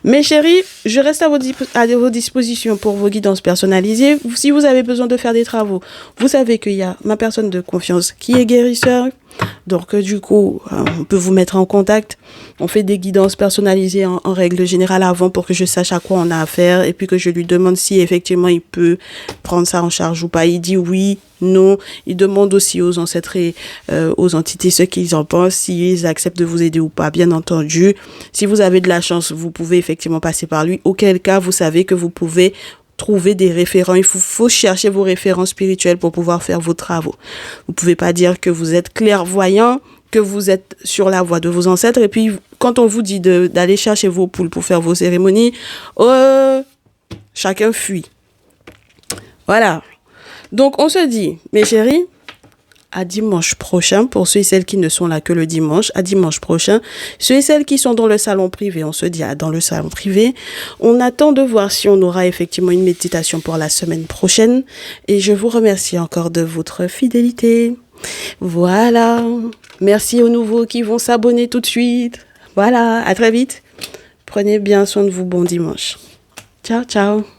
Mes chéris, je reste à vos dispositions pour vos guidances personnalisées. Si vous avez besoin de faire des travaux, vous savez qu'il y a ma personne de confiance qui est guérisseur. Donc, du coup, on peut vous mettre en contact. On fait des guidances personnalisées en règle générale avant pour que je sache à quoi on a affaire et puis que je lui demande si effectivement il peut prendre ça en charge ou pas. Il dit oui, non. Il demande aussi aux ancêtres et aux entités ce qu'ils en pensent, s'ils acceptent de vous aider ou pas, bien entendu. Si vous avez de la chance, vous pouvez effectivement passer par lui. Auquel cas, vous savez que vous pouvez trouver des référents. Il faut chercher vos référents spirituels pour pouvoir faire vos travaux. Vous pouvez pas dire que vous êtes clairvoyant, que vous êtes sur la voie de vos ancêtres. Et puis, quand on vous dit d'aller chercher vos poules pour faire vos cérémonies, chacun fuit. Voilà. Donc, on se dit, mes chéris, à dimanche prochain, pour ceux et celles qui ne sont là que le dimanche, à dimanche prochain. Ceux et celles qui sont dans le salon privé, on se dit dans le salon privé. On attend de voir si on aura effectivement une méditation pour la semaine prochaine. Et je vous remercie encore de votre fidélité. Voilà. Merci aux nouveaux qui vont s'abonner tout de suite. Voilà. À très vite. Prenez bien soin de vous. Bon dimanche. Ciao, ciao.